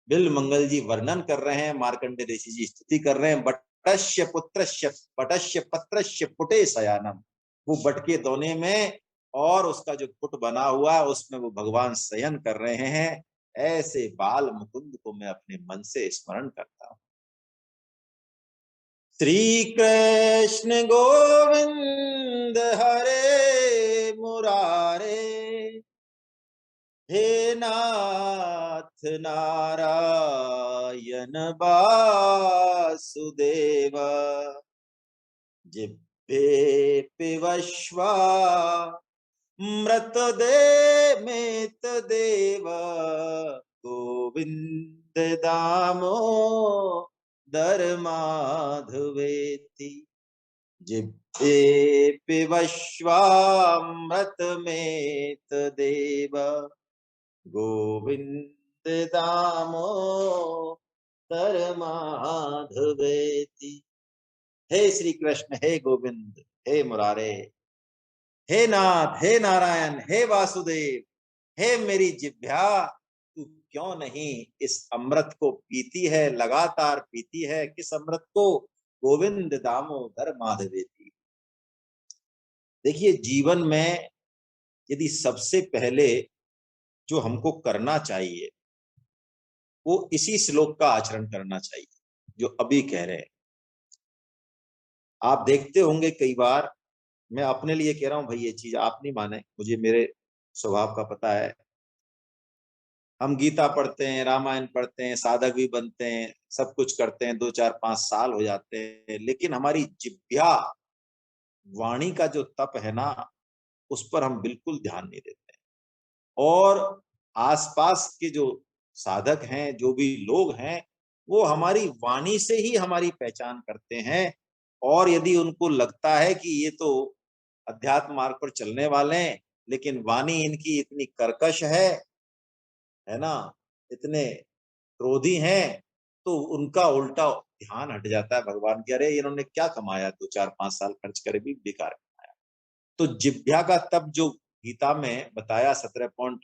बिल मंगल जी वर्णन कर रहे हैं, मार्कंडे ऋषि जी स्तुति कर रहे हैं। बटस्य पुत्रस्य पटस्य पत्रस्य पुटे शयानम, वो बट के दोने में और उसका जो पुट बना हुआ उसमें वो भगवान शयन कर रहे हैं। ऐसे बाल मुकुंद को मैं अपने मन से स्मरण करता हूँ। श्री कृष्ण गोविंद हरे मुरारे, हे नाथ नारायण वासुदेव, जिह्वे पिबश्वा मृतदेव देव, गोविंद दामो दरमाधवेति, जिह्वे पिबश्वामृतमेत देव, गोविंद दामो दरमाधवेति। हे श्री कृष्ण, हे गोविंद, हे मुरारे, हे नाथ, हे नारायण, हे वासुदेव, हे मेरी जिह्वा, तू क्यों नहीं इस अमृत को पीती है, लगातार पीती है, किस अमृत को? गोविंद दामोदर माधवेती। देखिए, जीवन में यदि सबसे पहले जो हमको करना चाहिए वो इसी श्लोक का आचरण करना चाहिए जो अभी कह रहे हैं। आप देखते होंगे कई बार, मैं अपने लिए कह रहा हूं भाई, ये चीज आप नहीं माने, मुझे मेरे स्वभाव का पता है। हम गीता पढ़ते हैं, रामायण पढ़ते हैं, साधक भी बनते हैं, सब कुछ करते हैं, 2 4 5 साल हो जाते हैं, लेकिन हमारी जिह्वा, वाणी का जो तप है ना, उस पर हम बिल्कुल ध्यान नहीं देते। और आसपास के जो साधक हैं, जो भी लोग हैं, वो हमारी वाणी से ही हमारी पहचान करते हैं। और यदि उनको लगता है कि ये तो अध्यात्म मार्ग पर चलने वाले हैं, लेकिन वाणी इनकी इतनी कर्कश है ना, इतने क्रोधी हैं, तो उनका उल्टा ध्यान हट जाता है भगवान के, अरे इन्होंने क्या कमाया, 2 4 5 साल खर्च करे भी बेकार। तो जिह्वा का तप जो गीता में बताया, 17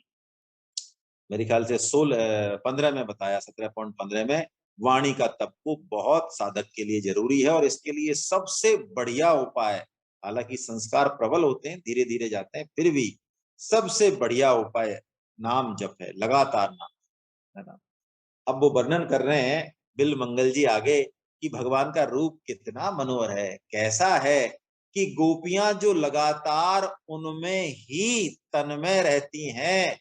मेरे ख्याल से 16 15 में बताया, 17.15 में, वाणी का तप वो बहुत साधक के लिए जरूरी है। और इसके लिए सबसे बढ़िया उपाय, हालांकि संस्कार प्रबल होते हैं, धीरे धीरे जाते हैं, फिर भी सबसे बढ़िया उपाय नाम जप है, लगातार नाम, है ना। अब वो वर्णन कर रहे हैं बिल मंगल जी आगे कि भगवान का रूप कितना मनोहर है, कैसा है कि गोपियां जो लगातार उनमें ही तन्मय रहती हैं,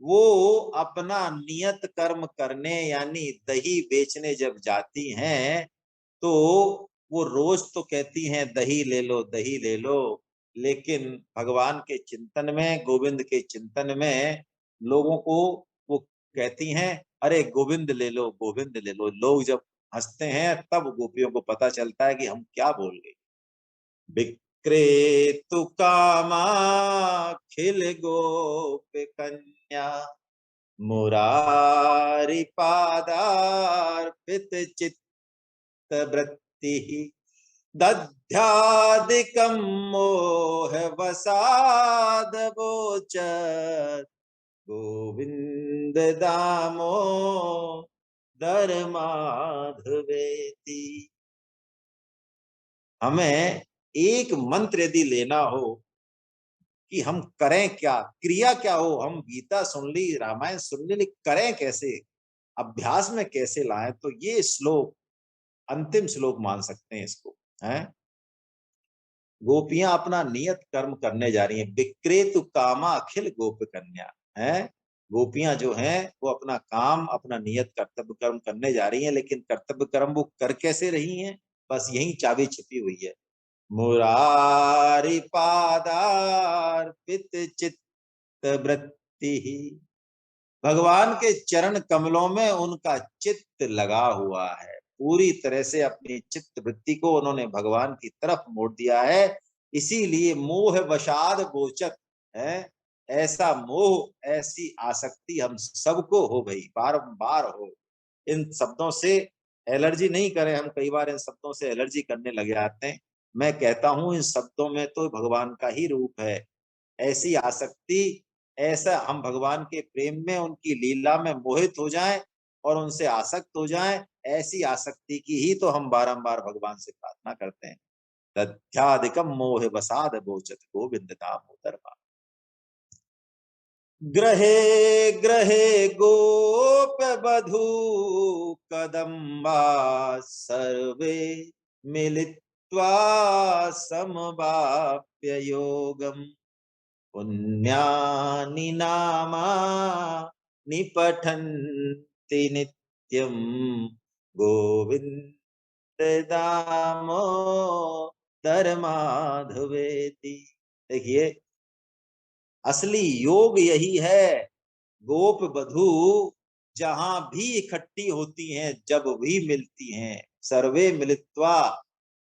वो अपना नियत कर्म करने यानी दही बेचने जब जाती हैं, तो वो रोज तो कहती हैं दही ले लो, दही ले लो, लेकिन भगवान के चिंतन में, गोविंद के चिंतन में लोगों को वो कहती हैं, अरे गोविंद ले लो, गोविंद ले लो। लोग जब हंसते हैं तब गोपियों को पता चलता है कि हम क्या बोल रहे। विक्रेतु कामा खिल गोप कन्या, मुरारी पादार्पित चित्त वृत्ति, दध्यादिकं मोह वसाद गोचर, गोविंद दामो दर माधवेति। हमें एक मंत्र यदि लेना हो कि हम करें क्या, क्रिया क्या हो, हम गीता सुन ली, रामायण सुन ली, लेकिन करें कैसे, अभ्यास में कैसे लाएं, तो ये श्लोक अंतिम श्लोक मान सकते हैं इसको, है। गोपियां अपना नियत कर्म करने जा रही हैं, विक्रेतु कामा अखिल गोप कन्या, है। गोपियां जो हैं वो अपना काम, अपना नियत कर्तव्य कर्म करने जा रही हैं, लेकिन कर्तव्य कर्म वो कर कैसे रही हैं, बस यही चाबी छिपी हुई है। मुरारी पादार्पित चित्त वृत्ति, भगवान के चरण कमलों में उनका चित्त लगा हुआ है, पूरी तरह से अपनी चित्त वृत्ति को उन्होंने भगवान की तरफ मोड़ दिया है। इसीलिए मोह वशाद गोचक है, ऐसा मोह, ऐसी आसक्ति हम सबको हो गई, बारंबार हो। इन शब्दों से एलर्जी नहीं करें, हम कई बार इन शब्दों से एलर्जी करने लगे आते हैं। मैं कहता हूं इन शब्दों में तो भगवान का ही रूप है। ऐसी आसक्ति, ऐसा हम भगवान के प्रेम में, उनकी लीला में मोहित हो जाएं और उनसे आसक्त हो जाएं, ऐसी आसक्ति की ही तो हम बारंबार भगवान से प्रार्थना करते हैं। तथ्याधिकम मोह वसाद बोचत गोविंद दामोदर मा। ग्रहे ग्रहे गोप बधू कदम्बा, सर्वे मिलित्वा समवाप्य योगम, पुण्यानि नामानि पठन्ति नित्यं, गोविंद दामोदर माधवेति। देखिए, असली योग यही है। गोप बधू जहां भी इकट्ठी होती हैं, जब भी मिलती हैं, सर्वे मिलित्वा,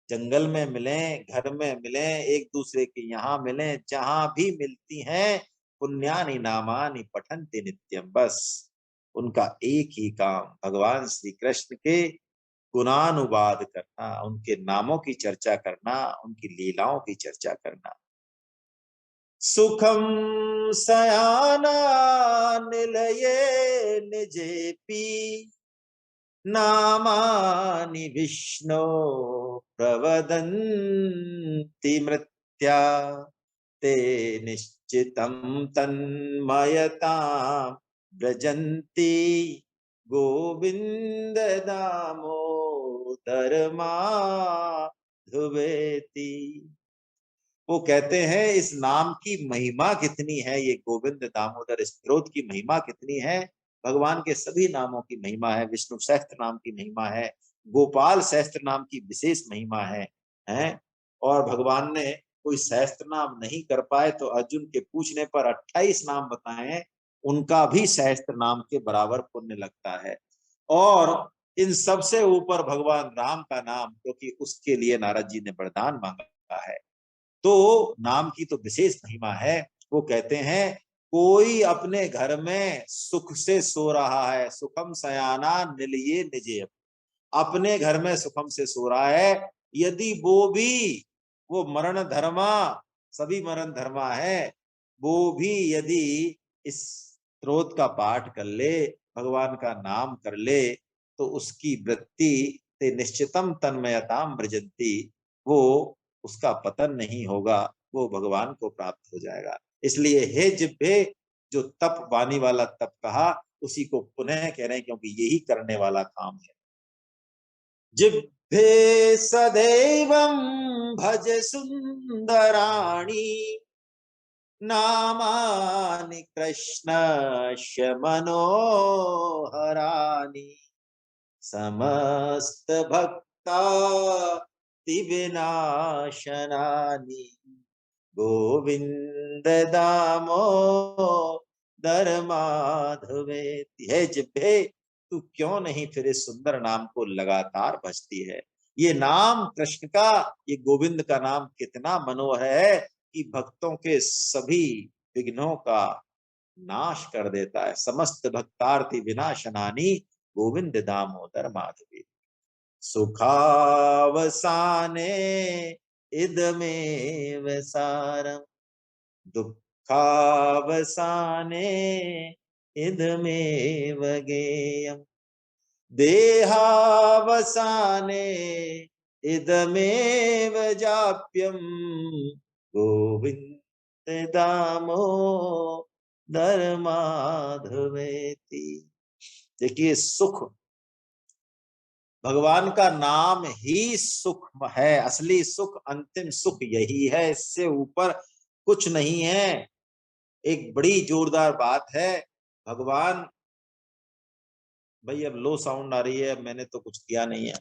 जंगल में मिलें, घर में मिलें, एक दूसरे के यहाँ मिलें, जहां भी मिलती हैं, पुण्यानि नामानि पठन्ति नित्यम, बस उनका एक ही काम भगवान श्री कृष्ण के गुणानुवाद करना, उनके नामों की चर्चा करना, उनकी लीलाओं की चर्चा करना। सुखम सयाना निलये निजेपि नामानि विष्णो प्रवदन्ति मृत्या ते निश्चितं तन्मयतां व्रजन्ति गोविंद दामोदर माधवेति। वो कहते हैं इस नाम की महिमा कितनी है, ये गोविंद दामोदर स्तोत्र की महिमा कितनी है। भगवान के सभी नामों की महिमा है, विष्णु सहस्त्र नाम की महिमा है, गोपाल सहस्त्र नाम की विशेष महिमा है। और भगवान ने कोई सहस्त्र नाम नहीं कर पाए तो अर्जुन के पूछने पर 28 नाम बताए, उनका भी सहस्त्र नाम के बराबर पुण्य लगता है। और इन सबसे ऊपर भगवान राम का नाम, क्योंकि उसके लिए नारद जी ने वरदान मांगा है, तो नाम की तो विशेष महिमा है। वो कहते हैं कोई अपने घर में सुख से सो रहा है, सुखम सयाना निलये निजे, अपने घर में सुखम से सो रहा है, यदि वो भी, वो मरण धर्मा, सभी मरण धर्मा है, वो भी यदि इस स्त्रोत का पाठ कर ले, भगवान का नाम कर ले, तो उसकी वृत्ति ते निश्चितम तन्मयताम व्रजंती, वो उसका पतन नहीं होगा, वो भगवान को प्राप्त हो जाएगा। इसलिए हे जिह्वे, जो तप वाणी वाला तप कहा, उसी को पुनः कह रहे हैं, क्योंकि यही करने वाला काम है। जिह्वे सदैवं भज सुंदराणि नामानि कृष्णस्य मनोहराणि समस्त भक्ताति विनाशनानि गोविंद दामोदर माधवेति। है जिह्वे, तू क्यों नहीं फिर इस सुंदर नाम को लगातार भजती है। ये नाम कृष्ण का, ये गोविंद का नाम कितना मनोहर है कि भक्तों के सभी विघ्नों का नाश कर देता है। समस्त भक्तार्थी विनाशनानी गोविंद दामोदर माधवी। सुखावसाने इदमेव सारम, दुःखावसाने इदमेव गेयम्, देहावसाने इदमेव जाप्यम गोविंद दामोदर माधवेति। देखिए सुख, भगवान का नाम ही सुख है, असली सुख, अंतिम सुख यही है, इससे ऊपर कुछ नहीं है। एक बड़ी जोरदार बात है, भगवान, भाई अब लो साउंड आ रही है, मैंने तो कुछ किया नहीं है।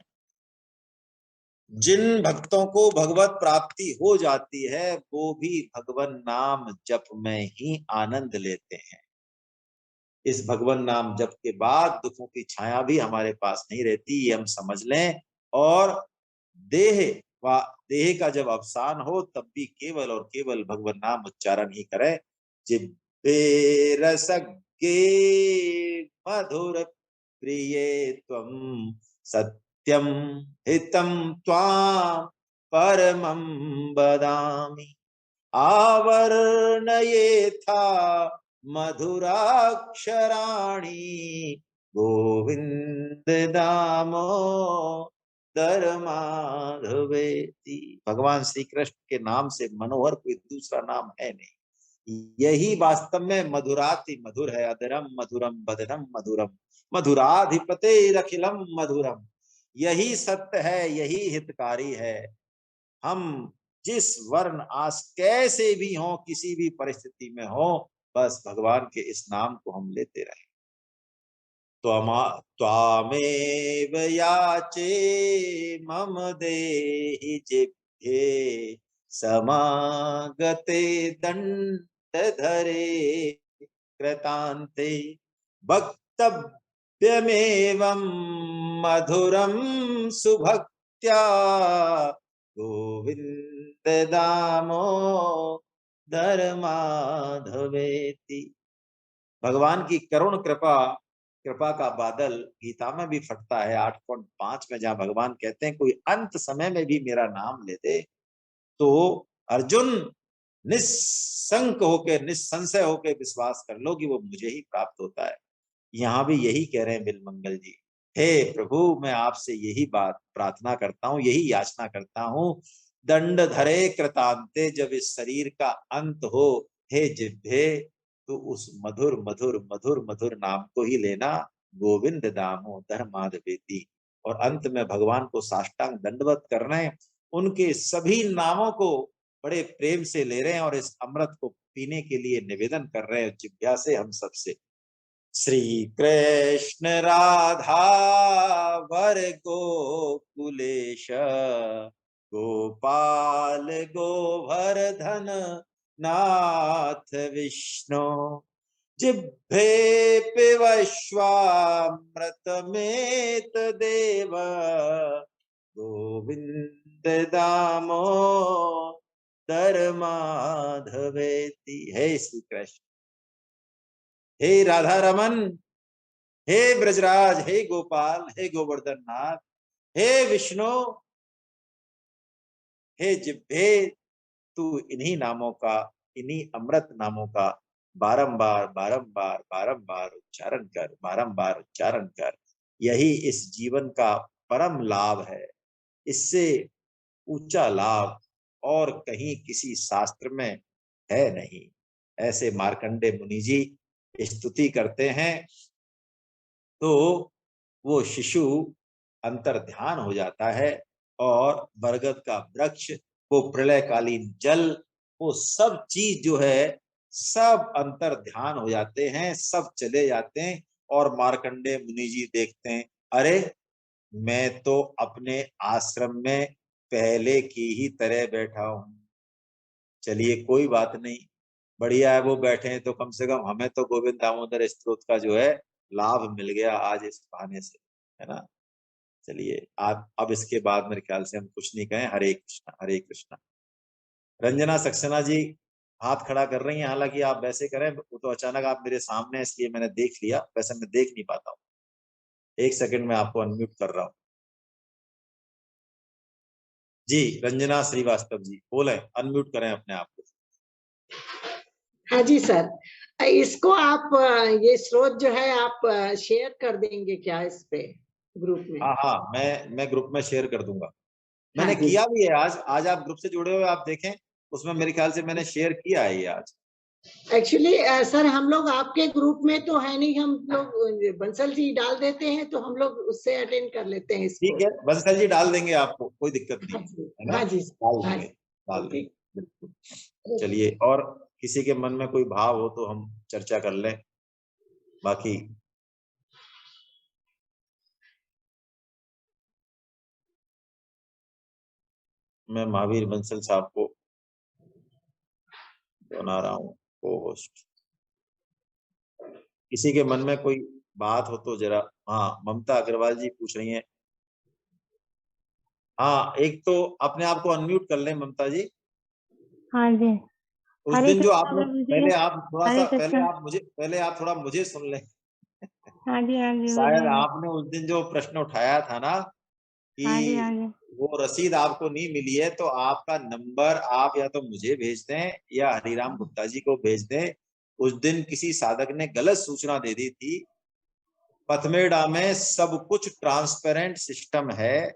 जिन भक्तों को भगवत प्राप्ति हो जाती है वो भी भगवान नाम जप में ही आनंद लेते हैं। इस भगवान नाम जप के बाद दुखों की छाया भी हमारे पास नहीं रहती, ये हम समझ लें। और देह व देह का जब अवसान हो तब भी केवल और केवल भगवान नाम उच्चारण ही करें। जिह्वे रसज्ञे मधुर प्रिये त्वं सत्यम हितम त्वां परमं वदामि, आवर्णयेथा मधुराक्षराणि गोविंद दामोदर माधवेति। भगवान श्री कृष्ण के नाम से मनोहर कोई दूसरा नाम है नहीं। यही वास्तव में मधुराति मधुर है। अधरम मधुरम बदनम मधुरम मधुराधिपते रखिलम मधुरम, यही सत्य है, यही हितकारी है। हम जिस वर्ण आस कैसे भी हो, किसी भी परिस्थिति में हो, बस भगवान के इस नाम को हम लेते रहे। त्वामेव याचे मम देहि जिह्वे समागते दंडधरे कृतान्ते, वक्तव्यमेवं मधुरं सुभक्त्या गोविंद दामोदर माधवेति। भगवान की करुण कृपा, कृपा का बादल गीता में भी फटता है 8.5 में, जहां भगवान कहते हैं कोई अंत समय में भी मेरा नाम ले दे तो अर्जुन निसंक होकर, निसंशय होकर विश्वास कर लो कि वो मुझे ही प्राप्त होता है। यहाँ भी यही कह रहे हैं बिलमंगल जी, हे प्रभु मैं आपसे यही बात प्रार्थना करता हूँ, यही याचना करता हूँ, दंड धरे कृतांते, जब इस शरीर का अंत हो, हे जिह्वे तो उस मधुर मधुर मधुर मधुर नाम को ही लेना, गोविंद दामोदर माधवेति। और अंत में भगवान को साष्टांग दंडवत कर रहे हैं, उनके सभी नामों को बड़े प्रेम से ले रहे हैं और इस अमृत को पीने के लिए निवेदन कर रहे हैं जिज्ञा से हम सबसे। श्री कृष्ण राधा वर गोकुलेश, गोपाल गोवर्धन नाथ विष्णु, जिह्वे पिबश्वामृतमेत देव, गोविंद दामोदर माधवेति। हे श्री कृष्ण, हे राधा रमन, हे ब्रजराज, हे गोपाल, हे गोवर्धन नाथ, हे विष्णु, हे जिह्वे, तू इन्हीं नामों का, इन्हीं अमृत नामों का बारंबार बारंबार बारंबार उच्चारण कर, बारंबार उच्चारण कर। यही इस जीवन का परम लाभ है। इससे ऊंचा लाभ और कहीं किसी शास्त्र में है नहीं। ऐसे मार्कंडे मुनि जी स्तुति करते हैं तो वो शिशु अंतर ध्यान हो जाता है और बरगद का वृक्ष, वो प्रलयकालीन जल, वो सब चीज जो है सब अंतर ध्यान हो जाते हैं, सब चले जाते हैं। और मार्कंडे मुनि जी देखते हैं, अरे मैं तो अपने आश्रम में पहले की ही तरह बैठा हूं। चलिए कोई बात नहीं, बढ़िया है वो बैठे हैं, तो कम से कम हमें तो गोविंद दामोदर स्तोत्र का जो है लाभ मिल गया आज इस बहाने से, है ना। चलिए आप अब इसके बाद मेरे ख्याल से हम कुछ नहीं कहें। हरे कृष्णा, हरे कृष्णा। रंजना सक्सेना जी हाथ खड़ा कर रही हैं, हालांकि आप वैसे करें, वो तो अचानक आप मेरे सामने हैं, इसलिए मैंने देख लिया, वैसे मैं देख नहीं पाता हूँ। एक सेकंड में आपको अनम्यूट कर रहा हूँ। जी रंजना श्रीवास्तव जी बोले, अनम्यूट करें अपने आप को। हाँ जी सर, इसको आप ये स्रोत जो है आप शेयर कर देंगे क्या इस पे ग्रुप में? हाँ हाँ, मैं ग्रुप में शेयर कर दूंगा। हाँ मैंने जी किया भी है आज। आज आप ग्रुप से जुड़े हुए आप देखें, उसमें मेरे ख्याल से मैंने शेयर किया है ये आज। एक्चुअली सर हम लोग आपके ग्रुप में तो है नहीं, हम लोग बंसल जी डाल देते हैं तो हम लोग उससे अटेंड कर लेते हैं इसको। ठीक है, बंसल जी डाल देंगे, आपको कोई दिक्कत नहीं हाँ जी, है ना, हाँ जी, डाल हाँ देंगे, जी, डाल ओके। देंगे बिल्कुल। चलिए, और किसी के मन में कोई भाव हो तो हम चर्चा कर लें, बाकी मैं महावीर बंसल साहब को बना रहा हूँ को होस्ट। किसी के मन में कोई बात हो तो जरा। हाँ, ममता अग्रवाल जी पूछ रही हैं। हाँ, एक तो अपने आप को अनम्यूट कर लें ममता जी। हाँ जी। उस हरे दिन जो कृष्णा आपने, प्रभु जी। पहले आप थोड़ा सा, हरे कृष्णा। पहले आप थोड़ा मुझे सुन लें। हाँ जी, हाँ जी, शायद बोलिए। आपने उस दिन जो प्रश्न उठाया था ना कि हाँ जी, हाँ जी। वो रसीद आपको नहीं मिली है, तो आपका नंबर आप या तो मुझे भेज दें या हरिराम गुप्ता जी को भेज दें। उस दिन किसी साधक ने गलत सूचना दे दी थी। पथमेड़ा में सब कुछ ट्रांसपेरेंट सिस्टम है,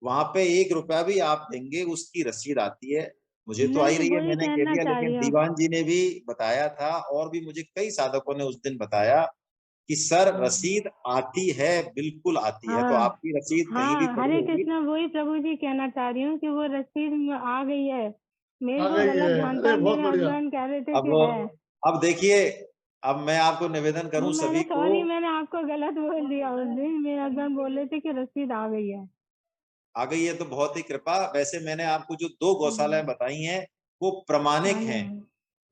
वहां पे 1 रुपया भी आप देंगे उसकी रसीद आती है। मुझे तो आई नहीं, रही है, वही मैंने कह कहना दिया, चाह लेकिन रही हूँ। दीवान जी ने भी बताया था और भी मुझे कई साधकों ने उस दिन बताया कि सर रसीद आती है, बिल्कुल आती है, तो हाँ आपकी रसीद कहीं भी हाँ, पड़ी हरे होगी। कृष्णा, वही प्रभु जी कहना चाह रही हूँ कि वो रसीद में आ गई है। मेरे आ को गई गलत है, ध्यान अरे था, बहुत मेरे बढ़िया। हस्बैंड कह रहे थे अब कि है। अब देखिए, अब मैं आपको निवेदन करूं मैंने सभी को। सॉरी, मैंने आपको गलत बोल दिया उस दिन। मेरे हस्बैंड बोल रहे थे कि रसीद आ गई है। आ गई है तो बहुत ही कृपा। वैसे मैंने आपको जो 2 गौशालाएं बताई हैं वो प्रमाणिक हाँ जी, हैं, हाँ जी।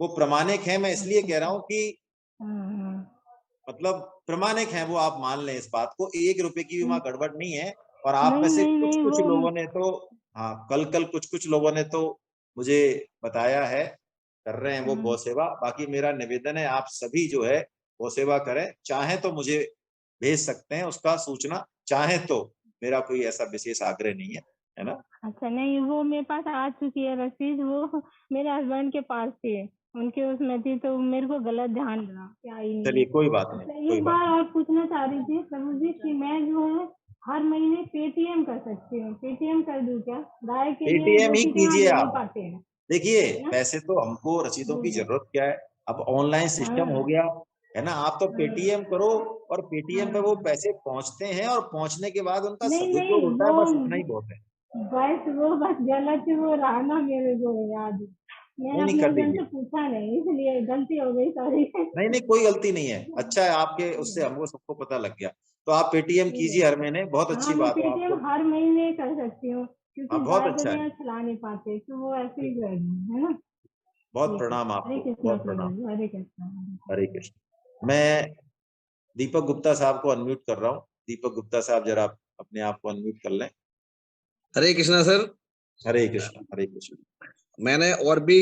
वो प्रमाणिक हैं। मैं इसलिए अच्छा कह रहा अच्छा। हूं कि हाँ मतलब प्रमाणिक हैं वो, आप मान लें इस बात को, 1 रुपए की भी वहां गड़बड़ नहीं है। और आप में नहीं से नहीं कुछ नहीं, कुछ वो लोगों ने तो, हाँ कल कल कुछ कुछ लोगों ने तो मुझे बताया है, कर रहे हैं वो गौ सेवा। बाकी मेरा निवेदन है आप सभी जो है गौ सेवा करें, चाहे तो मुझे भेज सकते हैं उसका सूचना, चाहे तो, मेरा कोई ऐसा विशेष आग्रह नहीं है ना। अच्छा नहीं, वो मेरे पास आ चुकी है रसीद, वो मेरे हस्बैंड के पास थी। उनके उसमें थी तो मेरे को गलत ध्यान रहा कि आई नहीं। चलिए कोई बात नहीं, अच्छा, कोई एक बात बार और पूछना चाह रही थी प्रभु जी कि मैं जो है हर महीने पेटीएम कर सकती हूँ, पेटीएम कर दूं क्या? गाय के लिए पेटीएम ही रोटी के यहाँ कीजिए दे नहीं आप। पाते हैं देखिए ना। पैसे तो हमको रसीदों की जी जी। जरूरत क्या है, अब ऑनलाइन सिस्टम हो हाँ गया है ना, आप तो हाँ पेटीएम करो और पेटीएम पे वो हाँ। पैसे पहुंचते हैं और पहुंचने के बाद उनका नहीं सदुपयोग नहीं, होता है, बस इतना ही बहुत है। वो बस गलत वो रहा ना मेरे को याद। मैंने नहीं नहीं, अपने कर हस्बैंड से दीजिए। पूछा नहीं, इसलिए गलती हो गई, सॉरी। नहीं नहीं, कोई गलती नहीं है, अच्छा है आपके उससे हमको सबको पता लग गया। तो आप पेटीएम कीजिए हर महीने, बहुत हाँ, अच्छी मैं बात है पेटीएम आपको। हर महीने कर सकती हूँ हाँ क्योंकि बहुत गाय को अच्छा भी है, यहाँ खिला नहीं पाते, तो वो ऐसे ही कर दूँ, है ना। बहुत ठीक है, प्रणाम हरे आपको, कृष्णा बहुत प्रभु प्रणाम। जी, हरे कृष्णा, हरे कृष्णा। हरे कृष्ण। मैं दीपक गुप्ता साहब को अनम्यूट कर रहा हूँ। दीपक गुप्ता साहब जरा आप अपने आप को अनम्यूट कर लें। हरे कृष्णा सर। हरे कृष्ण, हरे कृष्ण। मैंने और भी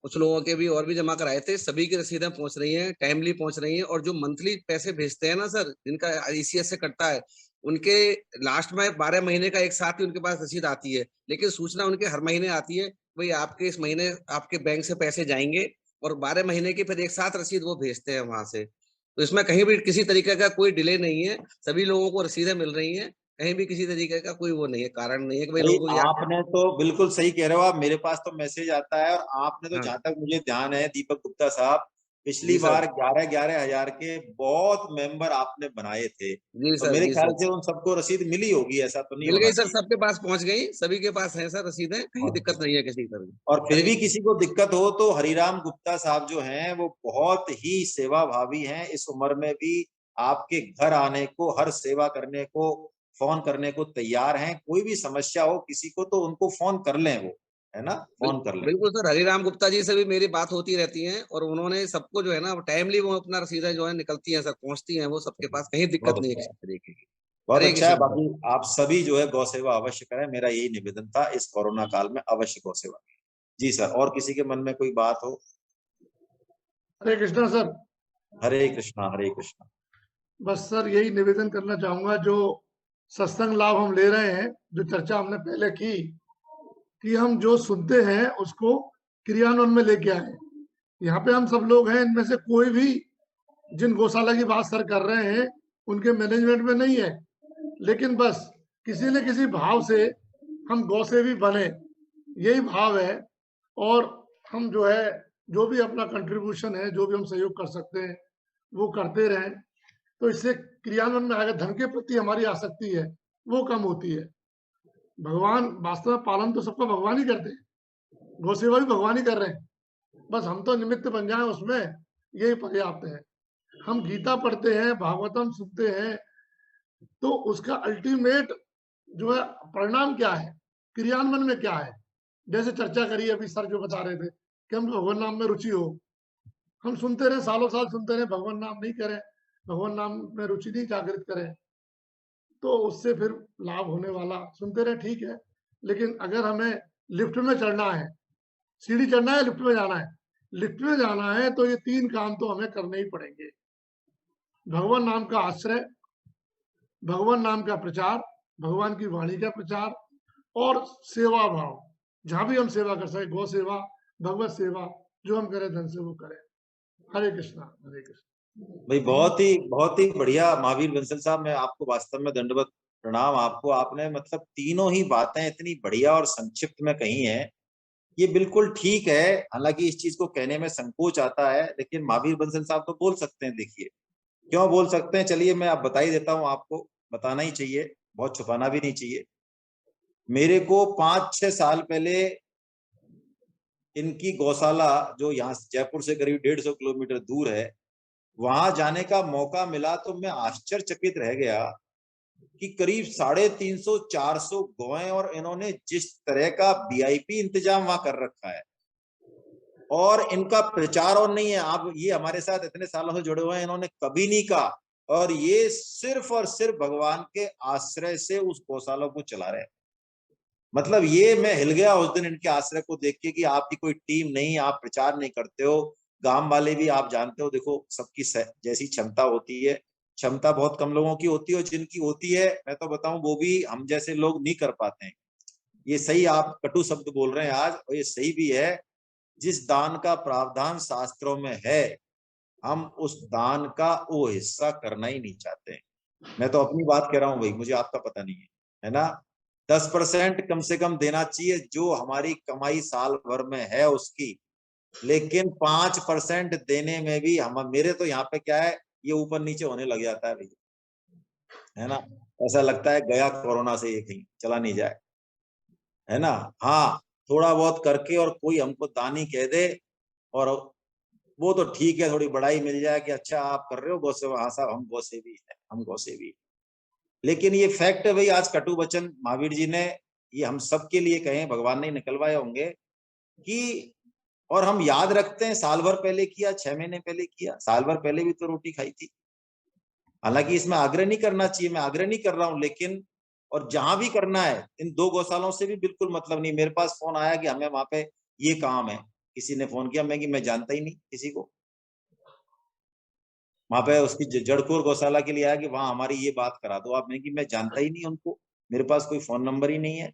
कुछ लोगों के भी और भी जमा कराए थे, सभी की रसीदें पहुंच रही हैं, टाइमली पहुंच रही हैं। और जो मंथली पैसे भेजते हैं ना सर, जिनका ईसीएस से कटता है, उनके लास्ट में 12 महीने का एक साथ ही उनके पास रसीद आती है, लेकिन सूचना उनके हर महीने आती है, भाई आपके इस महीने आपके बैंक से पैसे जाएंगे, और 12 महीने की फिर एक साथ रसीद वो भेजते हैं वहां से। तो इसमें कहीं भी किसी तरीके का कोई डिले नहीं है, सभी लोगों को रसीदें मिल रही हैं, कहीं भी किसी तरीके का कोई वो नहीं है, कारण नहीं है कि भाई भाई लोगों को याद। आपने तो बिल्कुल सही कह रहे हो आप, मेरे पास तो मैसेज आता है, और आपने तो हाँ जहां तक मुझे ध्यान है दीपक गुप्ता साहब, पिछली जी सर। बार 11-11 हजार के बहुत मेंबर आपने बनाए थे, जी तो सर, मेरे जी ख्याल सर। से उन सबको रसीद मिली होगी, ऐसा तो नहीं मिल होना गई सर, चाहिए। सबके पास पहुंच गई, सभी के पास है सर रसीदें, कहीं और दिक्कत नहीं है किसी तरह की। और फिर हरे भी कृष्ण। किसी को दिक्कत हो तो हरिराम गुप्ता साहब जो हैं वो बहुत ही सेवा भावी हैं, इस उम्र में भी आपके घर आने को, हर सेवा करने को, फोन करने को तैयार हैं। कोई भी समस्या हो किसी को तो उनको फोन कर लें, वो है ना, फोन कर लें। बिल्कुल सर, हरिराम गुप्ता जी से भी मेरी बात होती रहती है, और उन्होंने सबको जो है ना टाइमली वो अपना रसीदें जो है निकलती हैं सर, पहुंचती हैं वो सबके पास, कहीं दिक्कत बहुत नहीं है अच्छा है, किसी तरीके की। बहुत हरे अच्छा है। कृष्ण सर। बाकी आप सभी जो है गौ सेवा अवश्य करें, मेरा यही निवेदन था, इस कोरोना काल में अवश्य गौ सेवा। जी सर, और किसी के मन में कोई बात हो? हरे कृष्णा सर। हरे कृष्णा, हरे कृष्णा। बस सर यही निवेदन करना चाहूंगा, जो सत्संग लाभ हम ले रहे हैं, जो चर्चा हमने पहले की, कि हम जो सुनते हैं उसको क्रियान्वयन में लेके आए। यहाँ पे हम सब लोग हैं, इनमें से कोई भी जिन गौशाला की बात सर कर रहे हैं उनके मैनेजमेंट में नहीं है, लेकिन बस किसी न किसी भाव से हम गौ सेवी बने, यही भाव है। और हम जो है, जो भी अपना कंट्रीब्यूशन है, जो भी हम सहयोग कर सकते हैं वो करते रहें, तो इससे क्रियान्वयन में आगे धन के प्रति हमारी आसक्ति है वो कम होती है। भगवान वास्तव में पालन तो सबका भगवान ही करते हैं, गौ सेवा भी भगवान ही कर रहे हैं, बस हम तो निमित्त बन जाए उसमें, यही पर्याप्त है। हम गीता पढ़ते हैं, भागवतम सुनते हैं, तो उसका अल्टीमेट जो है परिणाम क्या है, क्रियान्वयन में क्या है। जैसे चर्चा करी अभी सर जो बता रहे थे कि हम भगवान नाम में रुचि हो, हम सुनते रहे, सालों साल सुनते रहे, भगवान नाम नहीं करें, भगवान नाम में रुचि नहीं जागृत करें, तो उससे फिर लाभ होने वाला, सुनते रहे ठीक है, लेकिन अगर हमें लिफ्ट में चढ़ना है, सीढ़ी चढ़ना है, लिफ्ट में जाना है, लिफ्ट में जाना है, तो ये 3 काम तो हमें करने ही पड़ेंगे। भगवान नाम का आश्रय, भगवान नाम का प्रचार, भगवान की वाणी का प्रचार, और सेवा भाव, जहां भी हम सेवा कर सके, गौ सेवा, भगवत सेवा, जो हम करें धन से वो करें। हरे कृष्णा, हरे कृष्णा। भाई बहुत ही बढ़िया महावीर बंसल साहब, मैं आपको वास्तव में दंडवत प्रणाम आपको। आपने मतलब तीनों ही बातें इतनी बढ़िया और संक्षिप्त में कही हैं, ये बिल्कुल ठीक है। हालांकि इस चीज को कहने में संकोच आता है, लेकिन महावीर बंसल साहब तो बोल सकते हैं। देखिए क्यों बोल सकते हैं, चलिए मैं आप बता ही देता हूँ आपको, बताना ही चाहिए, बहुत छुपाना भी नहीं चाहिए। मेरे को 5-6 साल पहले इनकी गौशाला, जो यहाँ जयपुर से करीब 150 किलोमीटर दूर है, वहां जाने का मौका मिला, तो मैं आश्चर्यचकित रह गया कि करीब 350-400 गौएं, और इन्होंने जिस तरह का वीआईपी इंतजाम वहां कर रखा है, और इनका प्रचार और नहीं है। आप ये हमारे साथ इतने सालों से जुड़े हुए हैं, इन्होंने कभी नहीं कहा, और ये सिर्फ और सिर्फ भगवान के आश्रय से उस गौशाला को चला रहे हैं। मतलब ये मैं हिल गया उस दिन इनके आश्रय को देख के, कि आपकी कोई टीम नहीं, आप प्रचार नहीं करते हो, गांव वाले भी आप जानते हो, देखो सबकी जैसी क्षमता होती है, क्षमता बहुत कम लोगों की होती है, और जिनकी होती है मैं तो बताऊं वो भी हम जैसे लोग नहीं कर पाते हैं। ये सही, आप कटु शब्द बोल रहे हैं आज, और ये सही भी है। जिस दान का प्रावधान शास्त्रों में है, हम उस दान का वो हिस्सा करना ही नहीं चाहते। मैं तो अपनी बात कह रहा हूं भाई, मुझे आपका पता नहीं है ना। 10% कम से कम देना चाहिए जो हमारी कमाई साल भर में है उसकी, लेकिन 5% देने में भी हम, मेरे तो यहाँ पे क्या है, ये ऊपर नीचे होने लग जाता है भैया, है ना। ऐसा लगता है गया कोरोना से ये कहीं चला नहीं जाए, है ना। हाँ, थोड़ा बहुत करके और कोई हमको दानी कह दे और वो तो ठीक है, थोड़ी बड़ाई मिल जाए कि अच्छा आप कर रहे हो गौ सेवा, हाँ साहब हम गौ सेवी है, हम गौ सेवी। लेकिन ये फैक्ट है भाई, आज कटु वचन महावीर जी ने ये हम सबके लिए कहे, भगवान ने निकलवाए होंगे कि, और हम याद रखते हैं साल भर पहले किया, 6 महीने पहले किया, साल भर पहले भी तो रोटी खाई थी। हालांकि इसमें आग्रह नहीं करना चाहिए, मैं आग्रह नहीं कर रहा हूं, लेकिन और जहां भी करना है, इन 2 गौशालाओं से भी बिल्कुल मतलब नहीं। मेरे पास फोन आया कि हमें वहां पे ये काम है, किसी ने फोन किया, मैं जानता ही नहीं किसी को, वहां पे उसकी जड़कोर गौशाला के लिए आया कि वहां हमारी ये बात करा दो आप, मैं जानता ही नहीं उनको, मेरे पास कोई फोन नंबर ही नहीं है।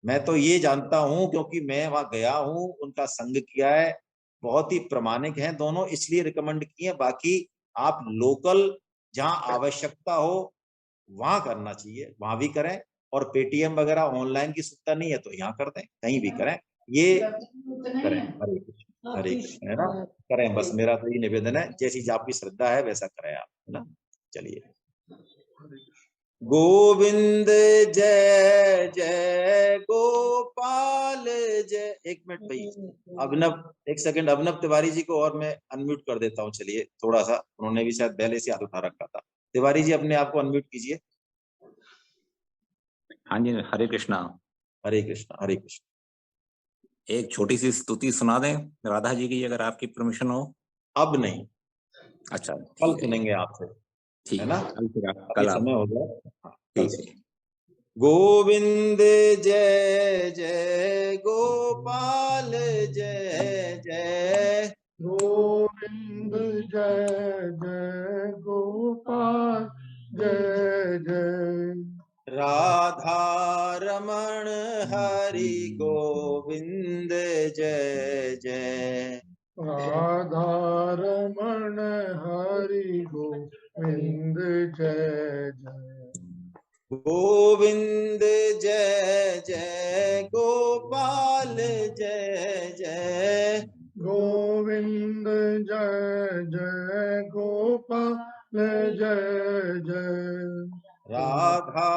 मैं तो ये जानता हूं क्योंकि मैं वहां गया हूं, उनका संग किया है, बहुत ही प्रामाणिक हैं दोनों, इसलिए रिकमेंड किए। बाकी आप लोकल जहां आवश्यकता हो वहां करना चाहिए, वहां भी करें, और पेटीएम वगैरह ऑनलाइन की सुविधा नहीं है तो यहाँ कर दें, कहीं भी करें, ये करें। हरे कृष्ण, हरे कृष्ण, है ना। करें, बस मेरा तो ये निवेदन है, जैसी आपकी श्रद्धा है वैसा करें आप, है ना। चलिए, गोविंद जय जय गोपाल जय। एक मिनट भाई, अभिनव, एक सेकंड, अभिनव तिवारी जी को और मैं अनम्यूट कर देता हूँ। चलिए थोड़ा सा, उन्होंने भी शायद पहले से हाथ उठा रखा था। तिवारी जी अपने आप को अनम्यूट कीजिए। हाँ जी, हरे कृष्णा। हरे कृष्णा, हरे कृष्णा। एक छोटी सी स्तुति सुना दें राधा जी की, अगर आपकी परमिशन हो। अब नहीं, अच्छा, कल सुनेंगे आपसे, ठीक है ना। कल समय हो गया, हाँ, कल ठीक है। गोविंद जय जय गोपाल जय जय, गोविंद जय जय गोपाल जय जय, राधा रमण हरि गोविंद जय जय, राधा रमण हरि गोविंद जय जय, गोविंद जय जय गोपाल जय जय, गोविंद जय जय गोपाल जय जय, राधा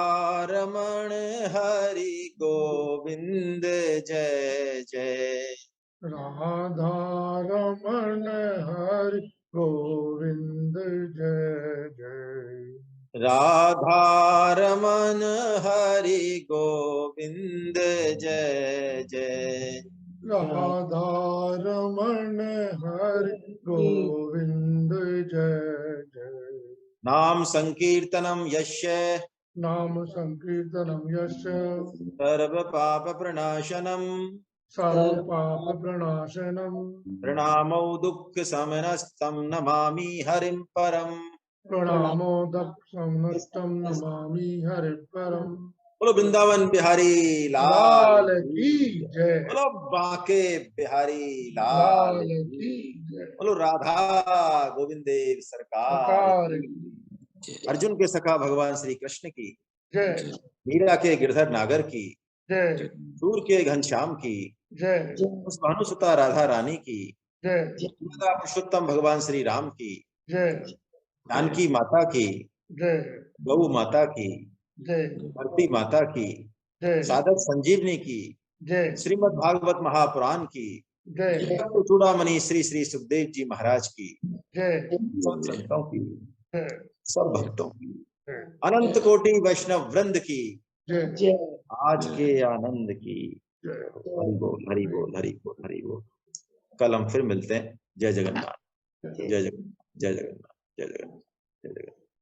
रमण हरि गोविंद जय जय, राधा रमण हरि गोविंद जय जय, राधा रमण हरि गोविंद जय जय, राधा रमण हरि गोविंद जय जय, नाम संकीर्तनम यस्य नाम संकीर्तनम यस्य सर्व पाप प्रणाशनम, सर्व पाप प्रणाशनम, प्रणामो दुःख समनस्तम नमामि हरिं परम। प्रणामो दक्षम नमामि हरि परम। बोलो वृंदावन बिहारी लाल लाल की जय, बोलो बांके बिहारी लाल लाल की जय, बोलो राधा गोविंदेव सरकार सरकार की। अर्जुन के सखा भगवान श्री कृष्ण की जय, मीरा के गिरधर नागर की, जय सूर के घनश्याम की, जय, उस भानुसुता राधा रानी की, जय राधा पुरुषोत्तम भगवान श्री राम की, जय, जानकी माता की, जय गौ माता की, जय, धरती माता की, जय साधक संजीवनी की, जय, श्रीमद् भागवत महापुराण की, जय चूड़ामणि श्री श्री सुखदेव जी महाराज की, जय, सब संतों की, जय, सब भक्तों की, अनंत कोटि वैष्णव वृंद की, जय, आज के आनंद की। हरि बोल, हरि बोल, हरि बोल, हरि बोल। कल हम फिर मिलते हैं। जय जगन्नाथ, जय जगन्नाथ, जय जगन्नाथ, जय जगन्नाथ, जय जगन्नाथ।